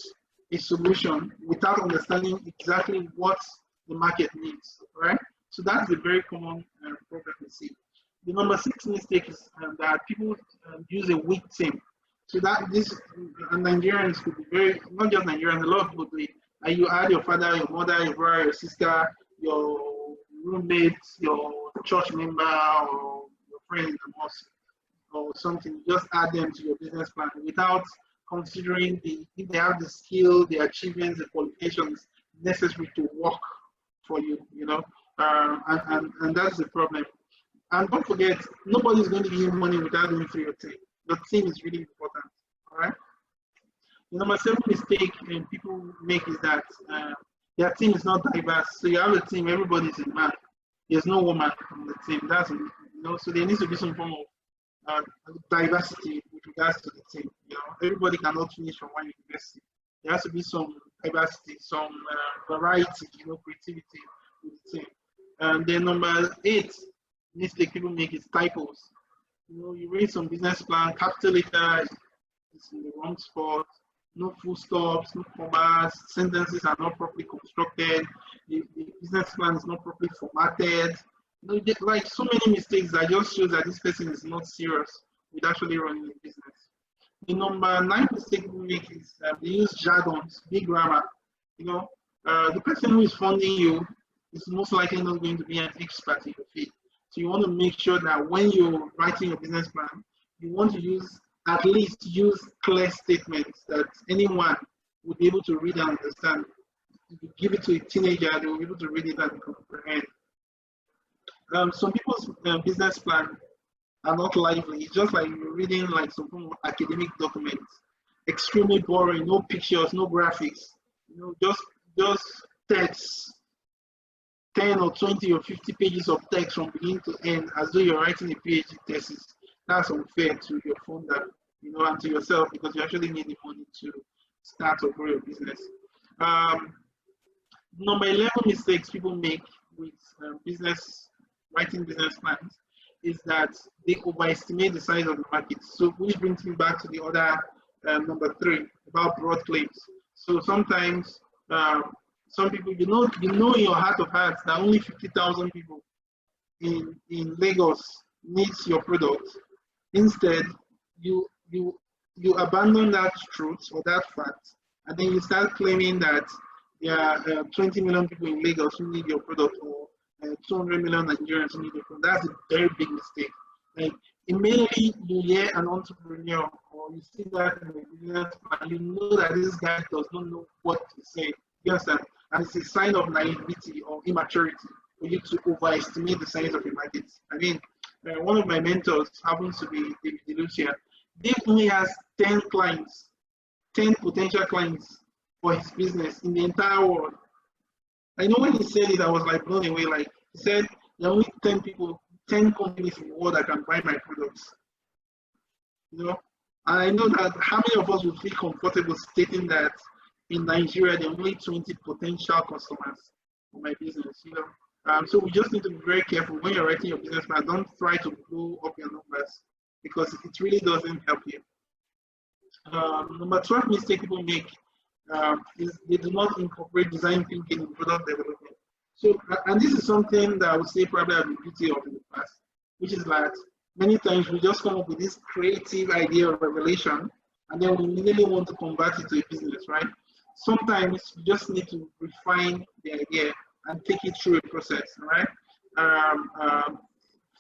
a solution without understanding exactly what the market needs, right? So that's a very common problem we see. The number six mistake is that people use a weak team. So that this Nigerians could be very, not just Nigerians, a lot of people do it. And you add your father, your mother, your brother, your sister, your roommate, your church member, or your friend in the mosque, or something. Just add them to your business plan without considering if they have the skill, the achievements, the qualifications necessary to work for you. And that's the problem. And don't forget, nobody's going to give you money without going through your team. Your team is really important. All right. The number seven mistake people make is that their team is not diverse. So you have a team, everybody's a man. There's no woman on the team. So there needs to be some form of diversity with regards to the team. Everybody cannot finish from one university. There has to be some diversity, some variety, creativity with the team. And then number eight mistake people make is typos. You read some business plan, capital letter is in the wrong spot, no full stops, no commas, sentences are not properly constructed, the business plan is not properly formatted. Like so many mistakes that just shows that this person is not serious with actually running a business. The number nine mistake people make is they use jargons, big grammar. The person who is funding you is most likely not going to be an expert in your field. So you want to make sure that when you're writing your business plan, you want to at least use clear statements that anyone would be able to read and understand. If you give it to a teenager, they will be able to read it and comprehend. Some people's business plan are not lively. It's just like you're reading like some form of academic documents. Extremely boring, no pictures, no graphics. Just text. 10 or 20 or 50 pages of text from beginning to end as though you're writing a PhD thesis. That's unfair to your founder, and to yourself, because you actually need the money to start or grow your business. Number 11 mistakes people make with writing business plans is that they overestimate the size of the market. So which brings me back to the other number 3 about broad claims. So sometimes some people, you know in your heart of hearts that only 50,000 people in Lagos needs your product. Instead, you abandon that truth or that fact, and then you start claiming that there are 20 million people in Lagos who need your product, or 200 million Nigerians who need your product. That's a very big mistake. Like, immediately you hear an entrepreneur or you see that in a business plan, you know that this guy does not know what to say. You understand? And it's a sign of naivety or immaturity for you to overestimate the size of your market. I mean, one of my mentors happens to be David DeLucia. Dave only has 10 clients, 10 potential clients for his business in the entire world. I know when he said it, I was like blown away. Like, he said, there are only 10 people, 10 companies in the world that can buy my products. And I know that how many of us would feel comfortable stating that in Nigeria, there are only 20 potential customers for my business, So we just need to be very careful when you're writing your business plan. Don't try to blow up your numbers, because it really doesn't help you. Number 12 mistake people make is they do not incorporate design thinking in product development. So, and this is something that I would say probably I've been guilty of in the past, which is that many times we just come up with this creative idea of revelation, and then we immediately want to convert it to a business, right? Sometimes you just need to refine the idea and take it through a process, right?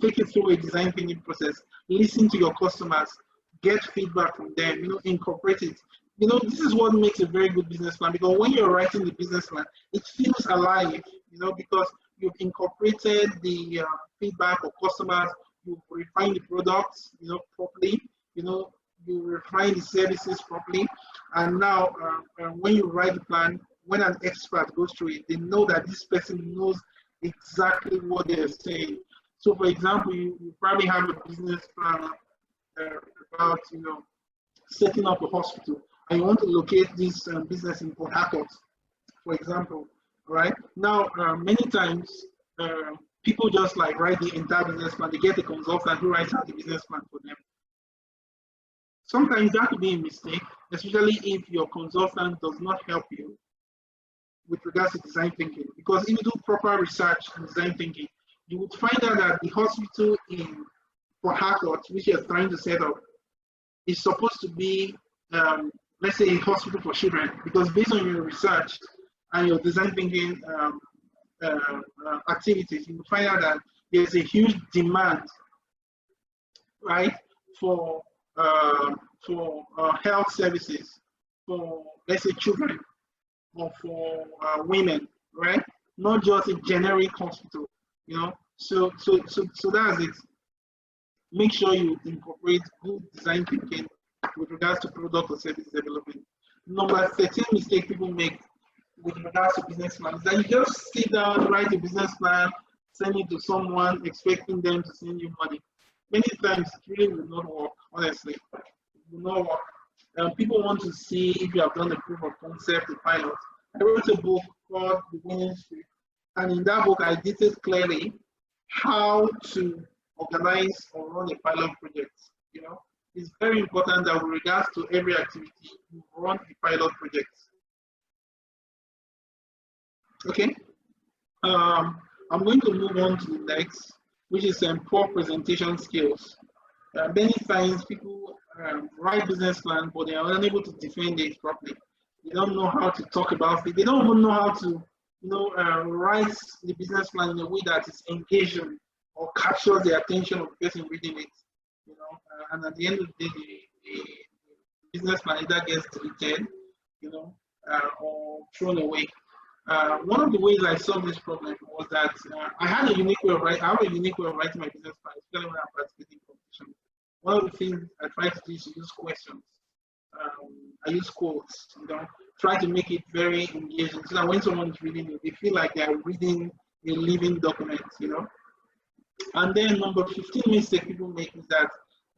Take it through a design thinking process. Listen to your customers, get feedback from them, incorporate it. This is what makes a very good business plan, because when you're writing the business plan, it feels alive, because you've incorporated the feedback of customers, you've refined the products, properly, you refine the services properly, and now when you write the plan, when an expert goes through it, they know that this person knows exactly what they're saying. So, for example, you probably have a business plan about setting up a hospital, and you want to locate this business in Port Harcourt, for example, right? Now, many times people just like write the entire business plan. They get a consultant who writes out the business plan for them. Sometimes that could be a mistake, especially if your consultant does not help you with regards to design thinking. Because if you do proper research and design thinking, you would find out that the hospital in Port Harcourt, which you're trying to set up, is supposed to be, let's say, a hospital for children. Because based on your research and your design thinking activities, you will find out that there's a huge demand, right, for health services for, let's say, children or for women, right? Not just a generic hospital, So that's it. Make sure you incorporate good design thinking with regards to product or service development. Number 13 mistake people make with regards to business plan is that you just sit down, write a business plan, send it to someone, expecting them to send you money. Many times it really will not work, honestly. It will not work. People want to see if you have done a proof of concept, a pilot. I wrote a book called The Winning Street, and in that book I detailed clearly how to organize or run a pilot project. It's very important that with regards to every activity, you run a pilot project. Okay. I'm going to move on to the next, which is poor presentation skills. Many times people write business plan, but they are unable to defend it properly. They don't know how to talk about it. They don't even know how to, write the business plan in a way that is engaging or captures the attention of the person reading it. And at the end of the day, the business plan either gets deleted, or thrown away. One of the ways I solved this problem was that I have a unique way of writing my business plan, especially when I'm participating in competition. One of the things I try to do is to use questions. I use quotes, try to make it very engaging so that when someone is reading it, they feel like they are reading a living document, And then number 15 mistake people make is that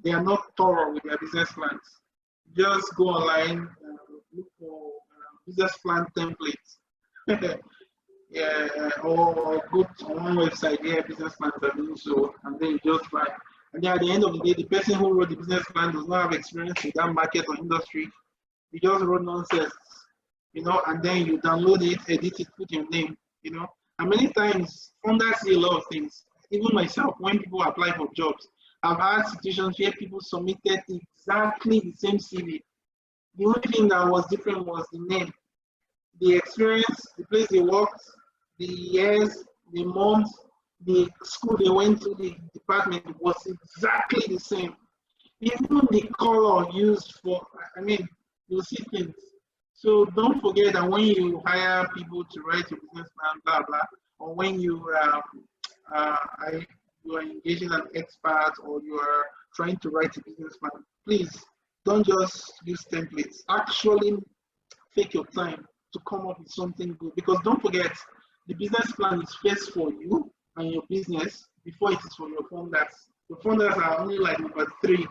they are not thorough with their business plans. Just go online, look for business plan templates. Yeah, or go to one website, business plans are being sold, and then you just buy. And then at the end of the day, the person who wrote the business plan does not have experience in that market or industry. You just wrote nonsense, and then you download it, edit it, put your name, And many times, founders see a lot of things. Even myself, when people apply for jobs, I've had situations where people submitted exactly the same CV. The only thing that was different was the name. The experience, the place they worked, the years, the months, the school they went to, the department was exactly the same. Even the color used for, you'll see things. So don't forget that when you hire people to write your business plan, blah, blah, or when you are engaging an expert or you are trying to write a business plan, please don't just use templates. Actually take your time to come up with something good, because don't forget, the business plan is first for you and your business before it is for your founders. The founders are only like number 3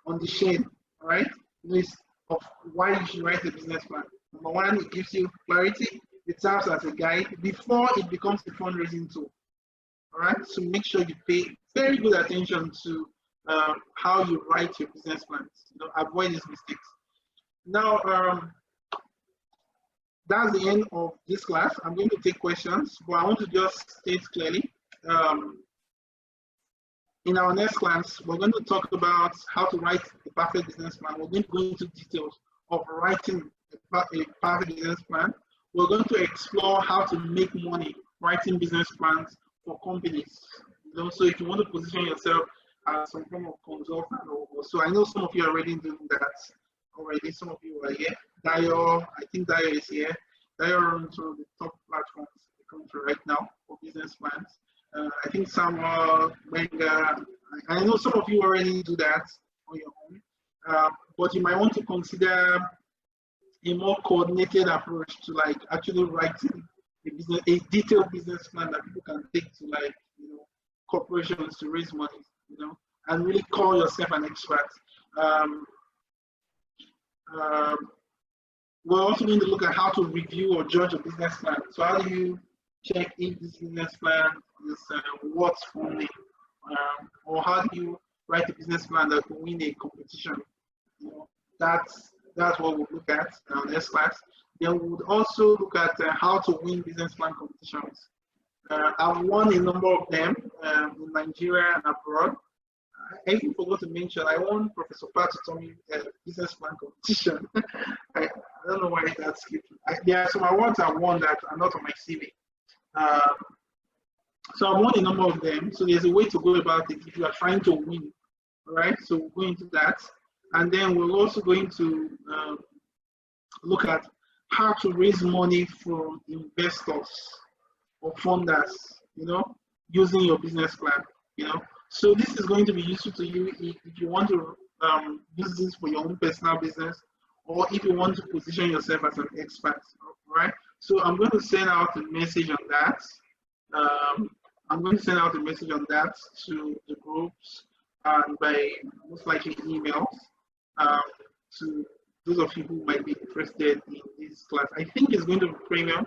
on the chain, right? List of why you should write a business plan. Number 1, it gives you clarity. It serves as a guide before it becomes a fundraising tool. All right, so make sure you pay very good attention to how you write your business plans. Avoid these mistakes. Now, that's the end of this class. I'm going to take questions, but I want to just state clearly. In our next class, we're going to talk about how to write a perfect business plan. We're going to go into details of writing a perfect business plan. We're going to explore how to make money writing business plans for companies. So if you want to position yourself as some form of consultant, or so, I know some of you are already doing that already. Some of you are here. Dio, I think Dio is here. Dio runs one of the top platforms in the country right now for business plans. I think Samuel, Wenger, I know some of you already do that on your own, but you might want to consider a more coordinated approach to actually writing a detailed business plan that people can take to corporations to raise money, you know, and really call yourself an expert. Um, um, we're also going to look at how to review or judge a business plan. So how do you check if this business plan is worth funding? Or how do you write a business plan that will win a competition? You know, that's what we'll look at next class. Then we would also look at how to win business plan competitions. I've won a number of them in Nigeria and abroad. I even forgot to mention I won Professor Patutomi business plan competition. I don't know why that skipped. There are some awards I won that are not on my CV. So I won a number of them. So there's a way to go about it if you are trying to win. All right. So we'll go into that, and then we're also going to look at how to raise money from investors or funders, you know, using your business plan, you know. So this is going to be useful to you if you want to use this for your own personal business, or if you want to position yourself as an expert, right? So I'm going to send out a message on that. I'm going to send out a message on that to the groups and by most likely emails to those of you who might be interested in this class. I think it's going to be premium.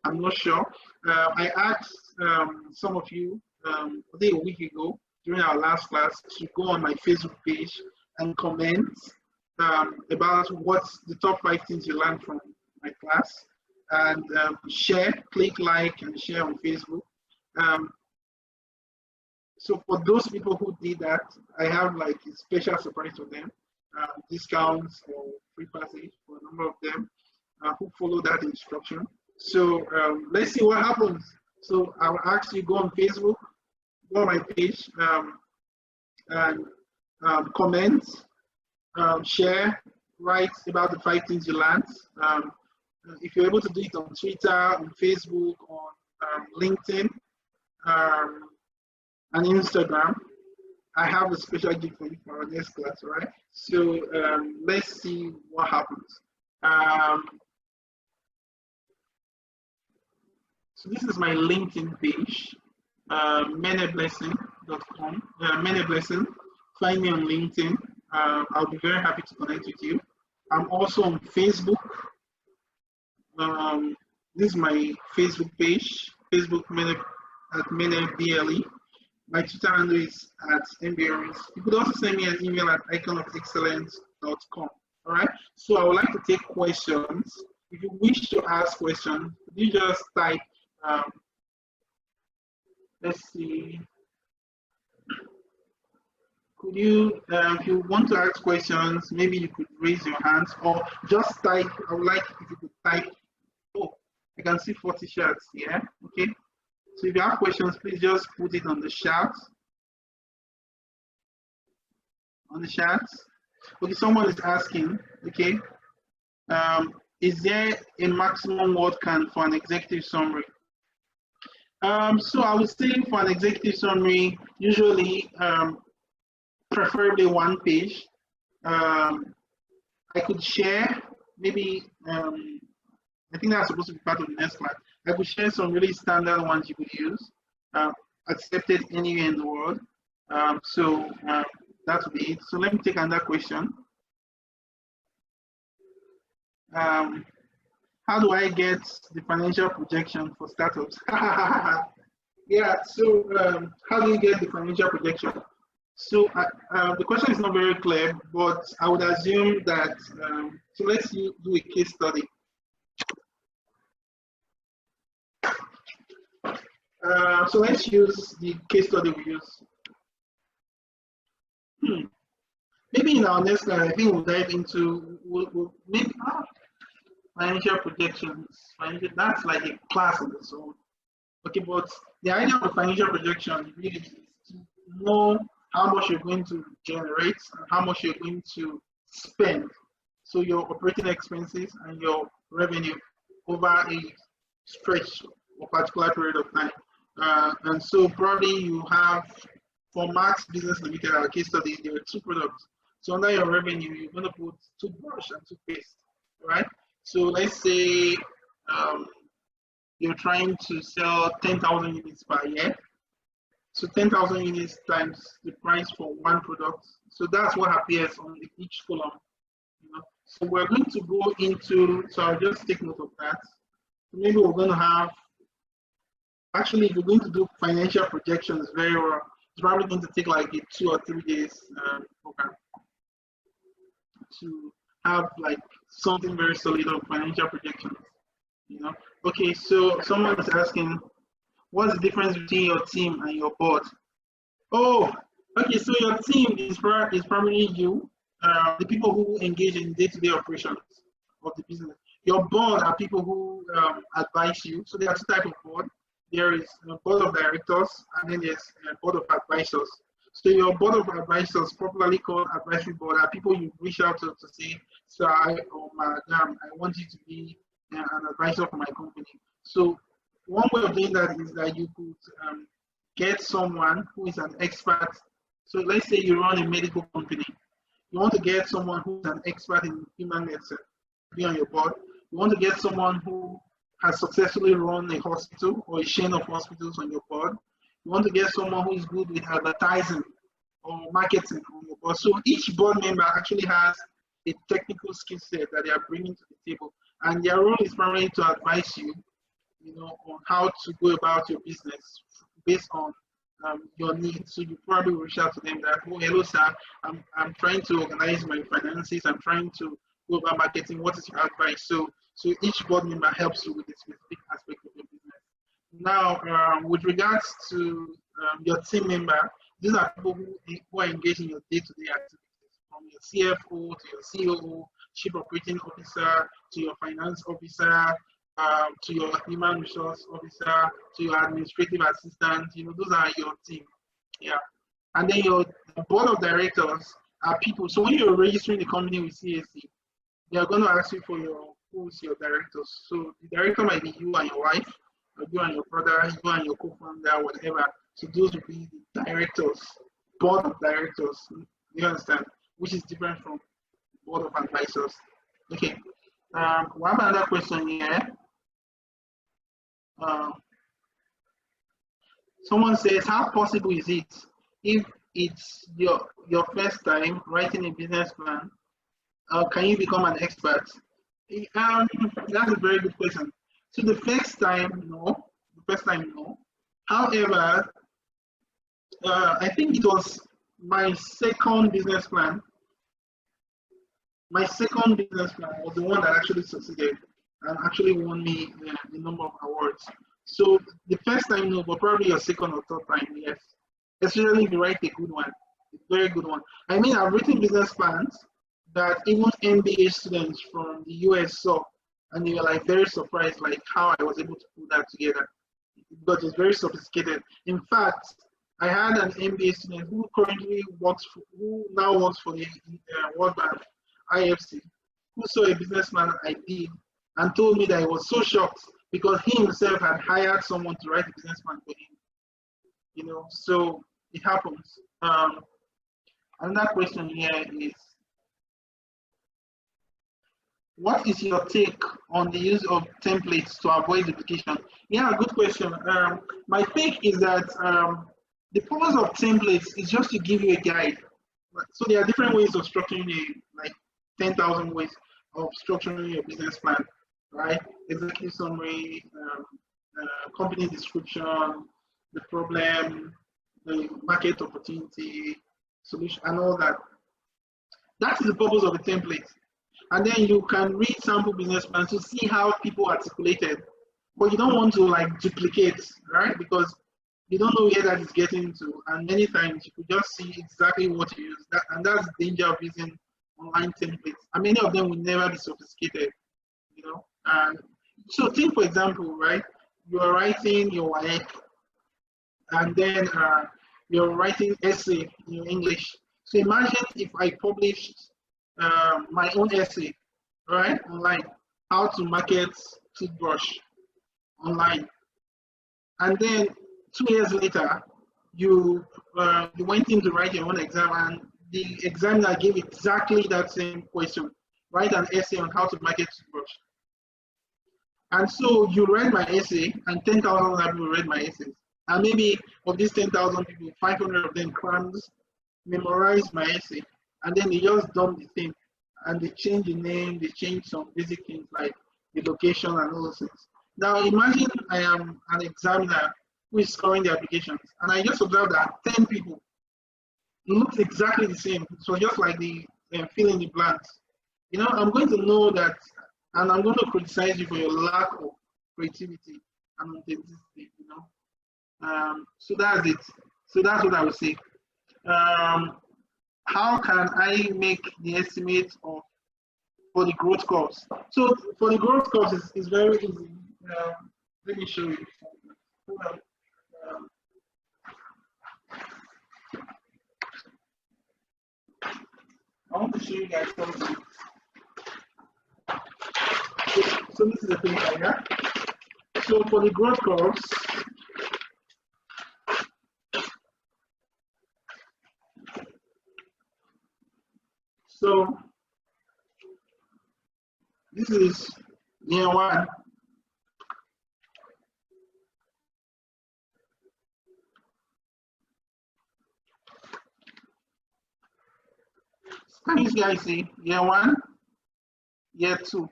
I'm not sure. I asked some of you, I think a week ago during our last class, to go on my Facebook page and comment about what's the top 5 things you learned from my class, and share, click like and share on Facebook. So for those people who did that, I have like a special surprise for them, discounts or free passage for a number of them who follow that instruction. So let's see what happens. So I'll ask you, go on Facebook, go on my page, and comment, share, write about the 5 things you learned. If you're able to do it on Twitter, on Facebook, on LinkedIn, and Instagram, I have a special gift for you for our next class, right? So let's see what happens. So this is my LinkedIn page, meneblessing.com. Mene Blessing. Find me on LinkedIn. I'll be very happy to connect with you. I'm also on Facebook. This is my Facebook page, Facebook at Mene BLE. My Twitter handle is at MBRS. You could also send me an email at iconofexcellence.com. All right. So I would like to take questions. If you wish to ask questions, you just type. Let's see. Could you, if you want to ask questions, maybe you could raise your hands or just type. I would like if you could type. Oh, I can see 40 chats here. Okay. So if you have questions, please just put it on the chat. On the chat. Okay, someone is asking, okay, is there a maximum word count for an executive summary? So I would say for an executive summary, usually, preferably 1 page. I could share maybe, I think that's supposed to be part of the next slide. I could share some really standard ones you could use, accepted anywhere in the world. So that would be it. So let me take another question. How do I get the financial projection for startups? Yeah, so how do you get the financial projection? So the question is not very clear, but I would assume that, so let's do a case study. So let's use the case study we use. Maybe in our next class, I think we'll dive into maybe financial projections. That's like a class of its own. Okay, but the idea of the financial projection really is to know how much you're going to generate and how much you're going to spend. So your operating expenses and your revenue over a stretch or particular period of time. And so probably you have, for Max Business Limited, our case study, there were 2 products. So under your revenue, you're going to put toothbrush and toothpaste, right? So let's say you're trying to sell 10,000 units per year. So 10,000 units times the price for one product. So that's what appears on each column. You know? So we're going to go into, so I'll just take note of that. So maybe we're going to have, actually, if we're going to do financial projections very well, it's probably going to take like a 2 or 3 days program to have like something very solid on financial projections. You know, okay, so someone is asking, what's the difference between your team and your board? Oh, okay, so your team is primarily you, the people who engage in day-to-day operations of the business. Your board are people who advise you. So there are two types of board. There is a board of directors, and then there's a board of advisors. So your board of advisors, popularly called advisory board, are people you reach out to say, sir or madam, I want you to be an advisor for my company. So one way of doing that is that you could get someone who is an expert. So let's say you run a medical company. You want to get someone who's an expert in human medicine, be on your board. You want to get someone who has successfully run a hospital or a chain of hospitals on your board. You want to get someone who is good with advertising or marketing on your board. So each board member actually has a technical skill set that they are bringing to the table, and their role is primarily to advise you, you know, on how to go about your business based on your needs. So you probably reach out to them that, oh, hello, sir, I'm trying to organize my finances. I'm trying to go about marketing. What is your advice? So each board member helps you with a specific aspect of your business. Now, with regards to your team member, these are people who are engaged in your day-to-day activities, from your CFO to your COO, Chief Operating Officer, to your Finance Officer, to your Human Resource Officer, to your Administrative Assistant. You know, those are your team. Yeah. And then your Board of Directors are people. So when you're registering the company with CAC, they are going to ask you for who's your directors. So the director might be you and your wife, or you and your brother, you and your co-founder, whatever. So those would be the directors, board of directors. You understand? Which is different from board of advisors. Okay. We have another question here. Someone says, how possible is it if it's your first time writing a business plan? Can you become an expert? That's a very good question. So the first time, no. The first time, no. However, I think it was my second business plan. My second business plan was the one that actually succeeded and actually won me the number of awards. So the first time, no, but probably your second or third time, yes. Especially if you write a good one, a very good one. I mean, I've written business plans that even MBA students from the US saw, and they were like very surprised, like how I was able to put that together. But it's very sophisticated. In fact, I had an MBA student who who now works for the World Bank, IFC, who saw a business plan I did and told me that he was so shocked because he himself had hired someone to write a business plan for him. You know, so it happens. Another question here is, what is your take on the use of templates to avoid duplication? Yeah, good question. My take is that the purpose of templates is just to give you a guide. So there are different ways of structuring like 10,000 ways of structuring your business plan, right? Executive summary, company description, the problem, the market opportunity, solution, and all that. That is the purpose of a template. And then you can read sample business plans to see how people articulated, but you don't want to like duplicate, right? Because you don't know where that is getting to, and many times you could just see exactly what you use. And that's the danger of using online templates. And many of them will never be sophisticated, you know. And so take for example, right? You are writing your work, and then you're writing essay in your English. So imagine if I published my own essay, right, online, how to market toothbrush online, and then 2 years later, you went in to write your own exam, and the examiner gave exactly that same question: write an essay on how to market toothbrush. And so you read my essay, and 10,000 other people read my essays. And maybe of these 10,000 people, 500 of them crammed, memorized my essay, and then they just dump the thing, and they change the name, they change some basic things like the location and all those things. Now imagine I am an examiner who is scoring the applications, and I just observed that 10 people, it looks exactly the same. So just like the fill in the blanks. You know, I'm going to know that, and I'm going to criticize you for your lack of creativity and authenticity, you know. So that's it. So that's what I would say. How can I make the estimate of for the growth curves? So for the growth curves is very easy. Let me show you. Hold on. I want to show you guys something. So this is the thing right here. So for the growth curves, so this is year one. Can you guys see year one, year two,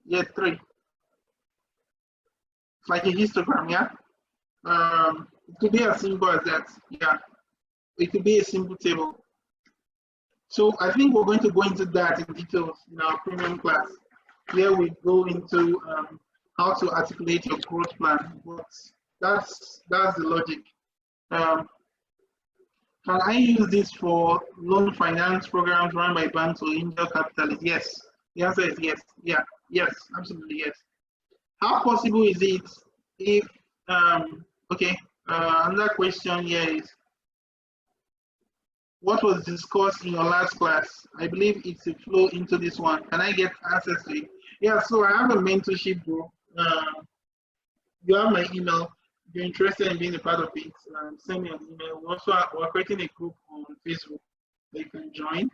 year three? It's like a histogram, yeah? It could be as simple as that, yeah. It could be a simple table. So I think we're going to go into that in details in our premium class. Here we go into how to articulate your growth plan. But that's the logic. Can I use this for loan finance programs run by banks or angel capitalists? Yes. The answer is yes. Yeah. Yes. Absolutely yes. How possible is it if okay? Another question here is, what was discussed in your last class? I believe it's a flow into this one. Can I get access to it? Yeah, so I have a mentorship group. You have my email. If you're interested in being a part of it, send me an email. We're creating a group on Facebook that you can join.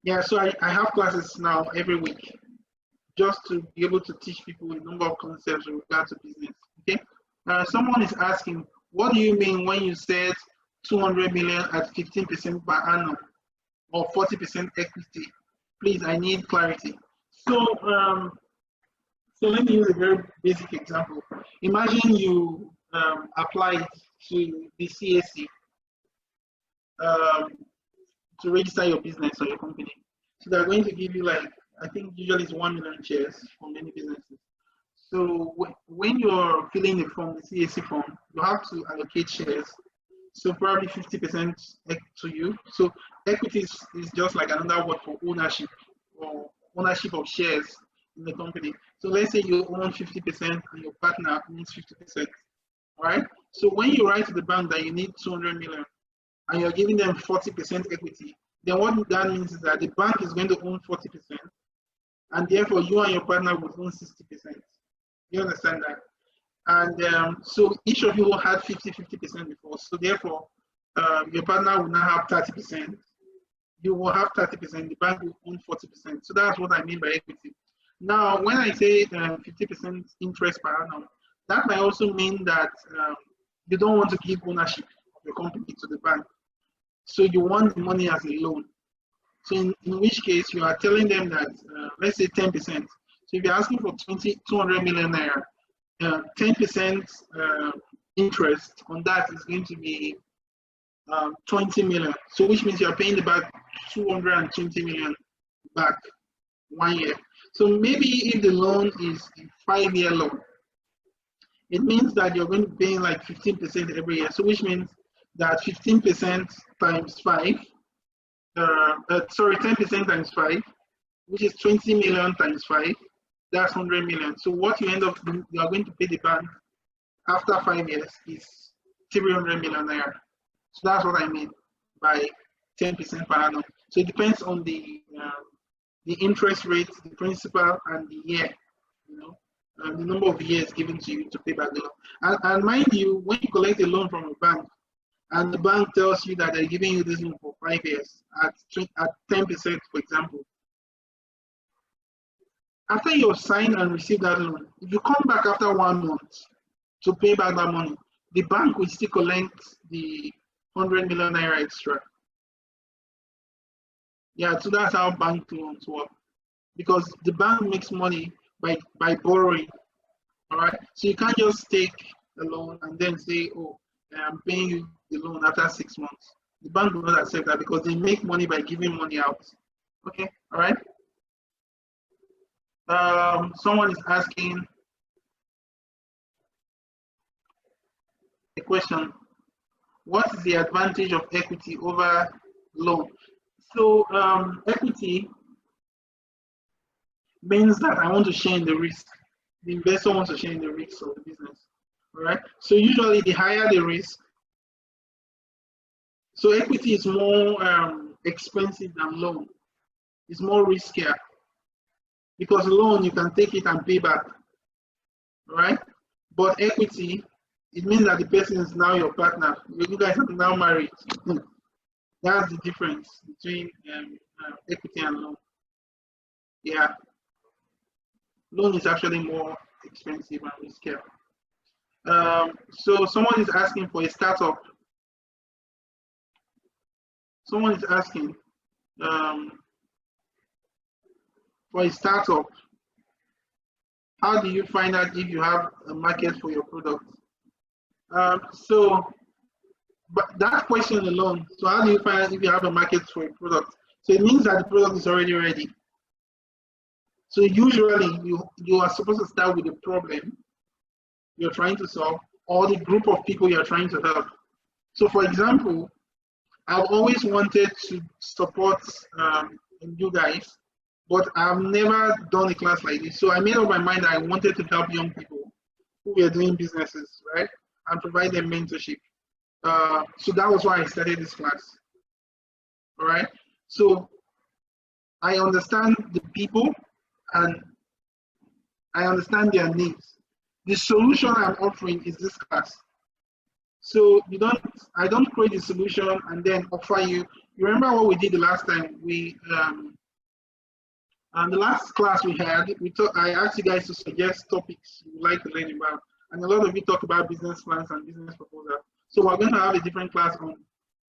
Yeah, so I have classes now every week just to be able to teach people a number of concepts with regard to business. Okay. Someone is asking, what do you mean when you said 200 million at 15% per annum or 40% equity? Please, I need clarity. So, so let me use a very basic example. Imagine you apply to the CAC to register your business or your company. So they're going to give you, like, I think usually it's 1 million shares for many businesses. So when you're filling the form, the CAC form, you have to allocate shares. So probably 50% to you. So equity is just like another word for ownership or ownership of shares in the company. So let's say you own 50% and your partner owns 50%. All right. So when you write to the bank that you need 200 million and you're giving them 40% equity, then what that means is that the bank is going to own 40%, and therefore you and your partner will own 60%. You understand that? And so each of you had 50% before. So therefore, your partner will now have 30%. You will have 30%. The bank will own 40%. So that's what I mean by equity. Now, when I say 50% interest per annum, that might also mean that you don't want to give ownership of your company to the bank. So you want the money as a loan. So in which case you are telling them that, let's say 10%. So if you're asking for 200 million naira, 10% interest on that is going to be 20 million. So which means you're paying the bank 220 million back 1 year. So maybe if the loan is a 5-year loan, it means that you're going to be paying like 15% every year. So which means that 15% times 5, 10% times 5, which is 20 million times 5, that's 100 million. So what you end up doing, you are going to pay the bank after 5 years is 300 million naira. So that's what I mean by 10% per annum. So it depends on the interest rate, the principal, and the year, you know, the number of years given to you to pay back the loan. And mind you, when you collect a loan from a bank, and the bank tells you that they're giving you this loan for 5 years at 10%, for example, After you sign and receive that loan, if you come back after 1 month to pay back that money, the bank will still collect the 100 million naira extra. Yeah, so that's how bank loans work. Because the bank makes money by borrowing. All right. So you can't just take a loan and then say, oh, I'm paying you the loan after 6 months. The bank will not accept that because they make money by giving money out. Okay. All right. Someone is asking a question. What is the advantage of equity over loan? So equity means that I want to share in the risk. The investor wants to share in the risk of the business. All right. So usually the higher the risk, so equity is more expensive than loan. It's more riskier because loan you can take it and pay back. All right. But equity, it means that the person is now your partner. You guys are now married. That's the difference between equity and loan. Yeah. Loan is actually more expensive and riskier. So someone is asking for a startup. Someone is asking for a startup. How do you find out if you have a market for your product? But that question alone, so how do you find out if you have a market for a product? So it means that the product is already ready. So usually you are supposed to start with the problem you're trying to solve or the group of people you're trying to help. So for example, I've always wanted to support you guys, but I've never done a class like this. So I made up my mind that I wanted to help young people who were doing businesses, right? And provide them mentorship. So that was why I started this class. All right. So I understand the people and I understand their needs. The solution I'm offering is this class. So I don't create the solution and then offer you. You remember what we did the last time? The last class we had, I asked you guys to suggest topics you would like to learn about. And a lot of you talk about business plans and business proposals. So we're going to have a different class on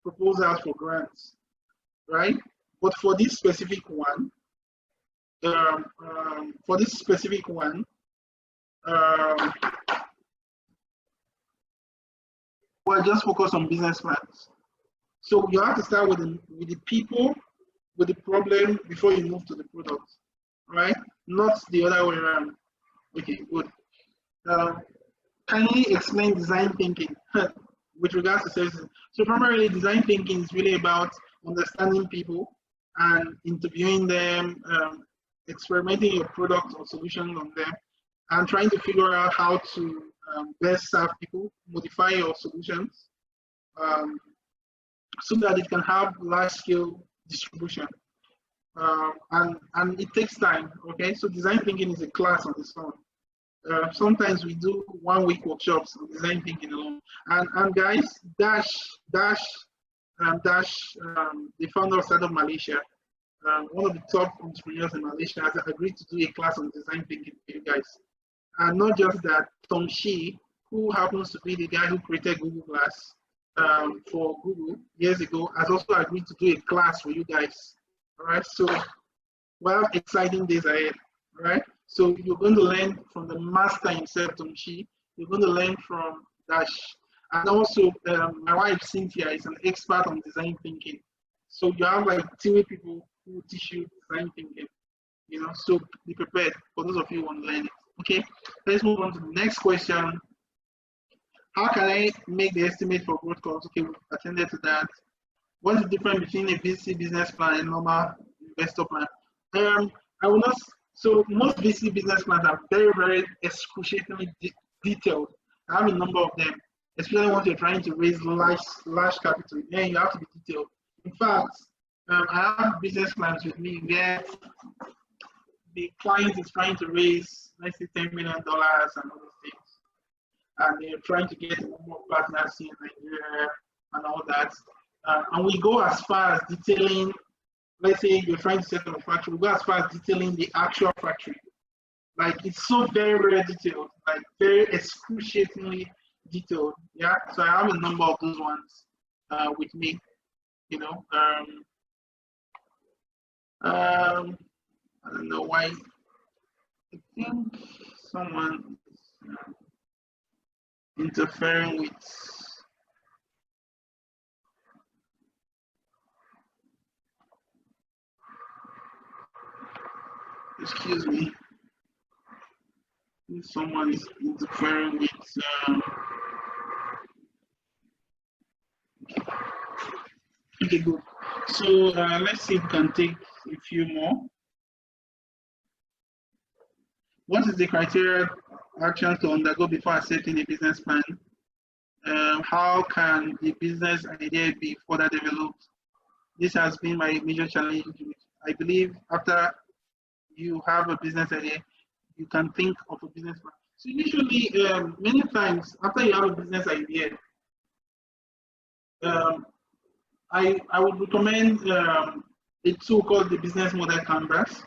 proposals for grants, right? But for this specific one, we're just focused on business plans. So you have to start with the people, with the problem before you move to the product, right? Not the other way around. Okay, good. Kindly explain design thinking with regards to services. So primarily design thinking is really about understanding people and interviewing them, experimenting your product or solution on them, and trying to figure out how to best serve people, modify your solutions so that it can have large scale distribution. And it takes time, okay? So design thinking is a class on its own. Sometimes we do 1 week workshops on design thinking alone. And guys, Dash, the founder of Startup Malaysia, one of the top entrepreneurs in Malaysia, has agreed to do a class on design thinking for you guys. And not just that, Tom Shi, who happens to be the guy who created Google Glass for Google years ago, has also agreed to do a class for you guys. All right, so we have exciting days ahead. All right, so you're going to learn from the master himself, Tom Shi. You're going to learn from Dash. And also, my wife, Cynthia, is an expert on design thinking. So you have like 3 people who teach you design thinking. You know, so be prepared for those of you who want to learn it. Okay, let's move on to the next question. How can I make the estimate for growth costs? Okay, we've attended to that. What's the difference between a VC business plan and normal investor plan? I will not. So most VC business plans are very, very excruciatingly detailed. I have a number of them, especially once you're trying to raise large capital. Then you have to be detailed. In fact, I have business plans with me where the client is trying to raise, let's say, $10 million and all those things. And they're trying to get a number of partners in Nigeria and all that. And we go as far as detailing, let's say you're trying to set up a factory, we go as far as detailing the actual factory. Like it's so very, very detailed, like very excruciatingly detailed. Yeah. So I have a number of those ones with me. You know. I don't know why. I think someone is interfering with. Excuse me. Someone is interfering with. Okay, good. So let's see if we can take a few more. What is the criteria actions to undergo before accepting a business plan? How can the business idea be further developed? This has been my major challenge. I believe after you have a business idea, you can think of a business plan. So usually, many times after you have a business idea, um, I would recommend a tool called the Business Model Canvas.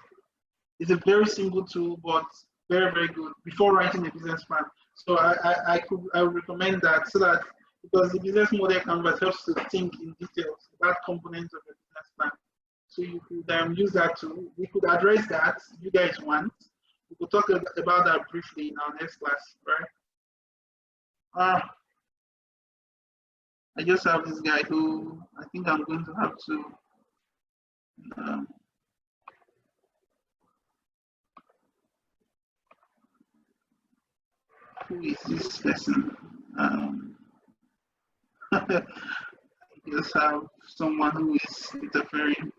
It's a very simple tool, but very, very good before writing a business plan. So I would recommend that, so that, because the Business Model Canvas helps to think in details about components of a business plan. So you could use that tool. We could address that if you guys want. We could talk about that briefly in our next class, right? I just have this guy who I think I'm going to have to. Um, who is this person? I just have someone who is interfering.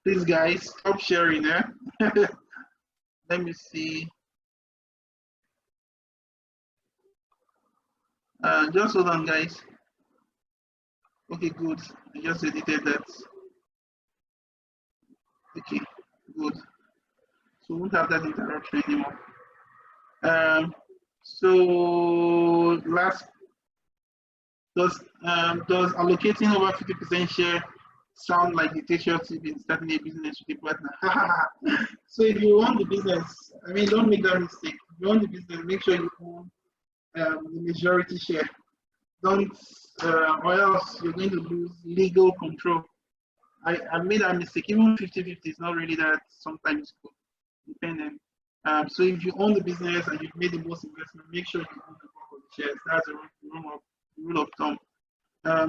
Please, guys, stop sharing, eh? Let me see. Just hold on, guys. Okay, good. I just edited that. Okay, good. So we won't have that interruption anymore. So last, does allocating over 50% share sound like dictatorship in starting a business with a partner? So if you want the business, I mean, don't make that mistake. If you want the business, make sure you own the majority share. Don't, or else you're going to lose legal control. I made that mistake. Even 50-50 is not really that sometimes good, depending. So if you own the business and you've made the most investment, make sure you own the bulk of the shares. That's the rule of thumb.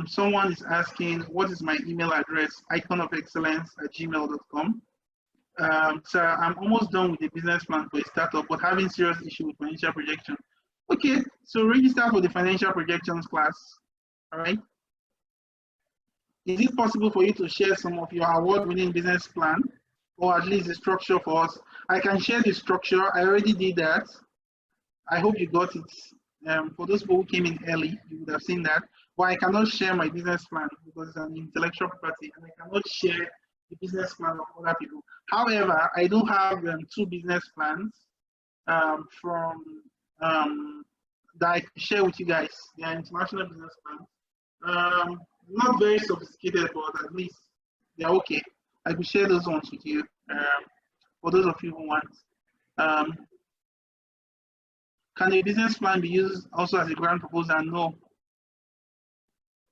Someone is asking, what is my email address? iconofexcellence@gmail.com. So I'm almost done with the business plan for a startup, but having serious issue with financial projection. Okay, so register for the financial projections class. All right. Is it possible for you to share some of your award-winning business plan, or at least the structure for us? I can share the structure. I already did that. I hope you got it. For those people who came in early, you would have seen that. But I cannot share my business plan because it's an intellectual property, and I cannot share the business plan of other people. However, I do have 2 business plans from that I can share with you guys. They are international business plans. Not very sophisticated, but at least they're okay. I could share those ones with you for those of you who want. Can a business plan be used also as a grant proposal? No.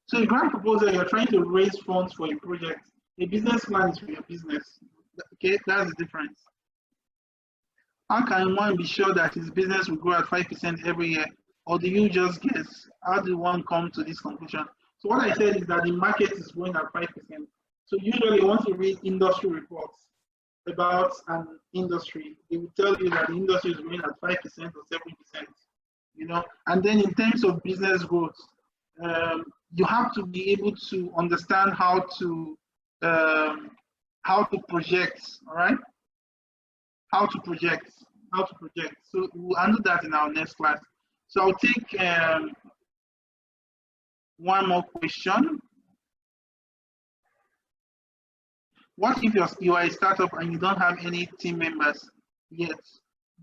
So a grant proposal, you're trying to raise funds for a project. A business plan is for your business. Okay, that's the difference. How can one be sure that his business will grow at 5% every year? Or do you just guess? How do one come to this conclusion? So what I said is that the market is growing at 5%. So usually once you read industry reports about an industry, they will tell you that the industry is growing at 5% or 7%, you know. And then in terms of business growth, you have to be able to understand how to project, all right? How to project. So we'll handle that in our next class. So I'll take one more question. What if you are a startup and you don't have any team members yet?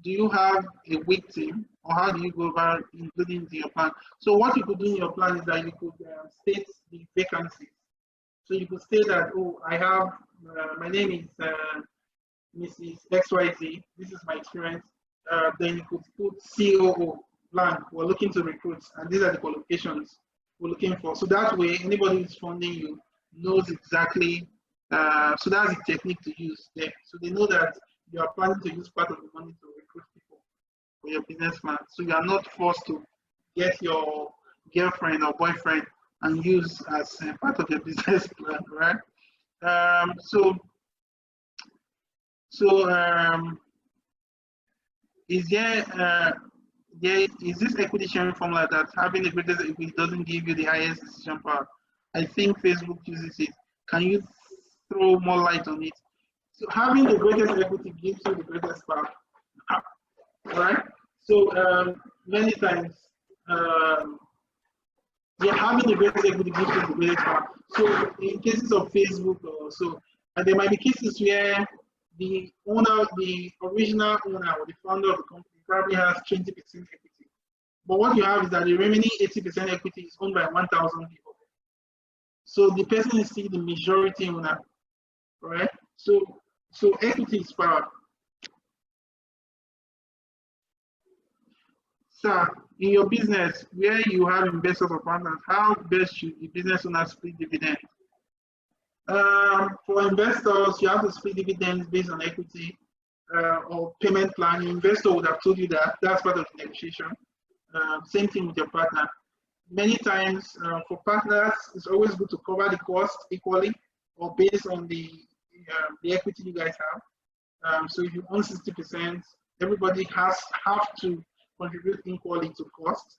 Do you have a weak team, or how do you go about including into your plan? So what you could do in your plan is that you could state the vacancies. So you could state that, oh, I have, my name is Mrs. XYZ. This is my experience. then you could put COO blank. We're looking to recruit, and these are the qualifications we're looking for. So that way, anybody who's funding you knows exactly. So that's the technique to use there. So they know that you are planning to use part of the money to recruit people for your business plan. So you are not forced to get your girlfriend or boyfriend and use as part of your business plan, right? Um, so, so is is this equity sharing formula that having the greatest equity doesn't give you the highest decision power? I think Facebook uses it. Can you throw more light on it? So having the greatest equity gives you the greatest power. All right. So many times, yeah, having the greatest equity gives you the greatest power. So in cases of Facebook or so, there might be cases where the owner, the original owner or the founder of the company probably has 20% equity. But what you have is that the remaining 80% equity is owned by 1,000 people. So the person is still the majority owner, right? So equity is power. Sir, in your business where you have investors or partners, how best should the business owner split dividend? For investors, you have to split dividends based on equity or payment plan. Your investor would have told you that that's part of the negotiation. Same thing with your partner. Many times for partners, it's always good to cover the cost equally or based on the equity you guys have. So if you own 60%, everybody have to contribute equally to cost.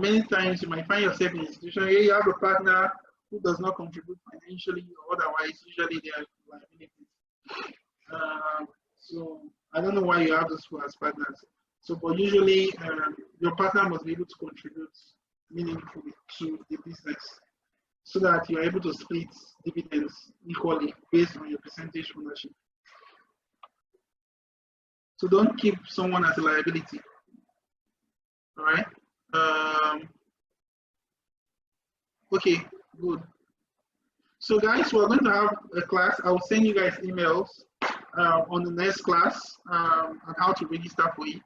Many times you might find yourself in a situation where you have a partner who does not contribute financially or otherwise, usually they are liabilities. So I don't know why you have those two as partners. So, but usually your partner must be able to contribute meaningfully to the business so that you're able to split dividends equally based on your percentage ownership. So don't keep someone as a liability. All right. Okay, good. So guys, we're going to have a class. I will send you guys emails on the next class on how to register for it.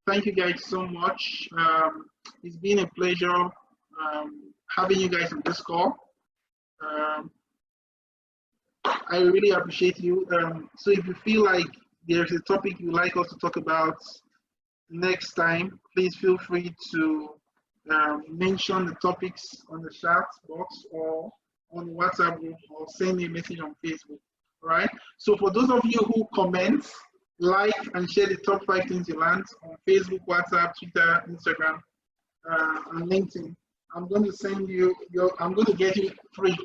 Thank you guys so much. It's been a pleasure having you guys on this call. I really appreciate you. So if you feel like there's a topic you'd like us to talk about next time, please feel free to mention the topics on the chat box or on the WhatsApp group or send me a message on Facebook. All right. So for those of you who comment, like, and share the top 5 things you learned on Facebook, WhatsApp, Twitter, Instagram, and LinkedIn, I'm going to send you I'm going to get you free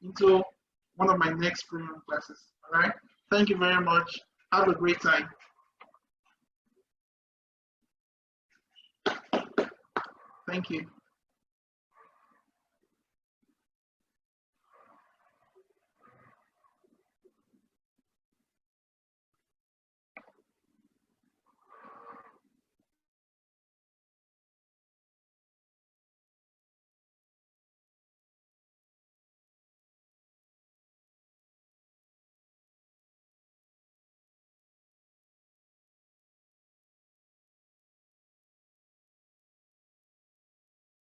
into one of my next premium classes. All right. Thank you very much. Have a great time. Thank you.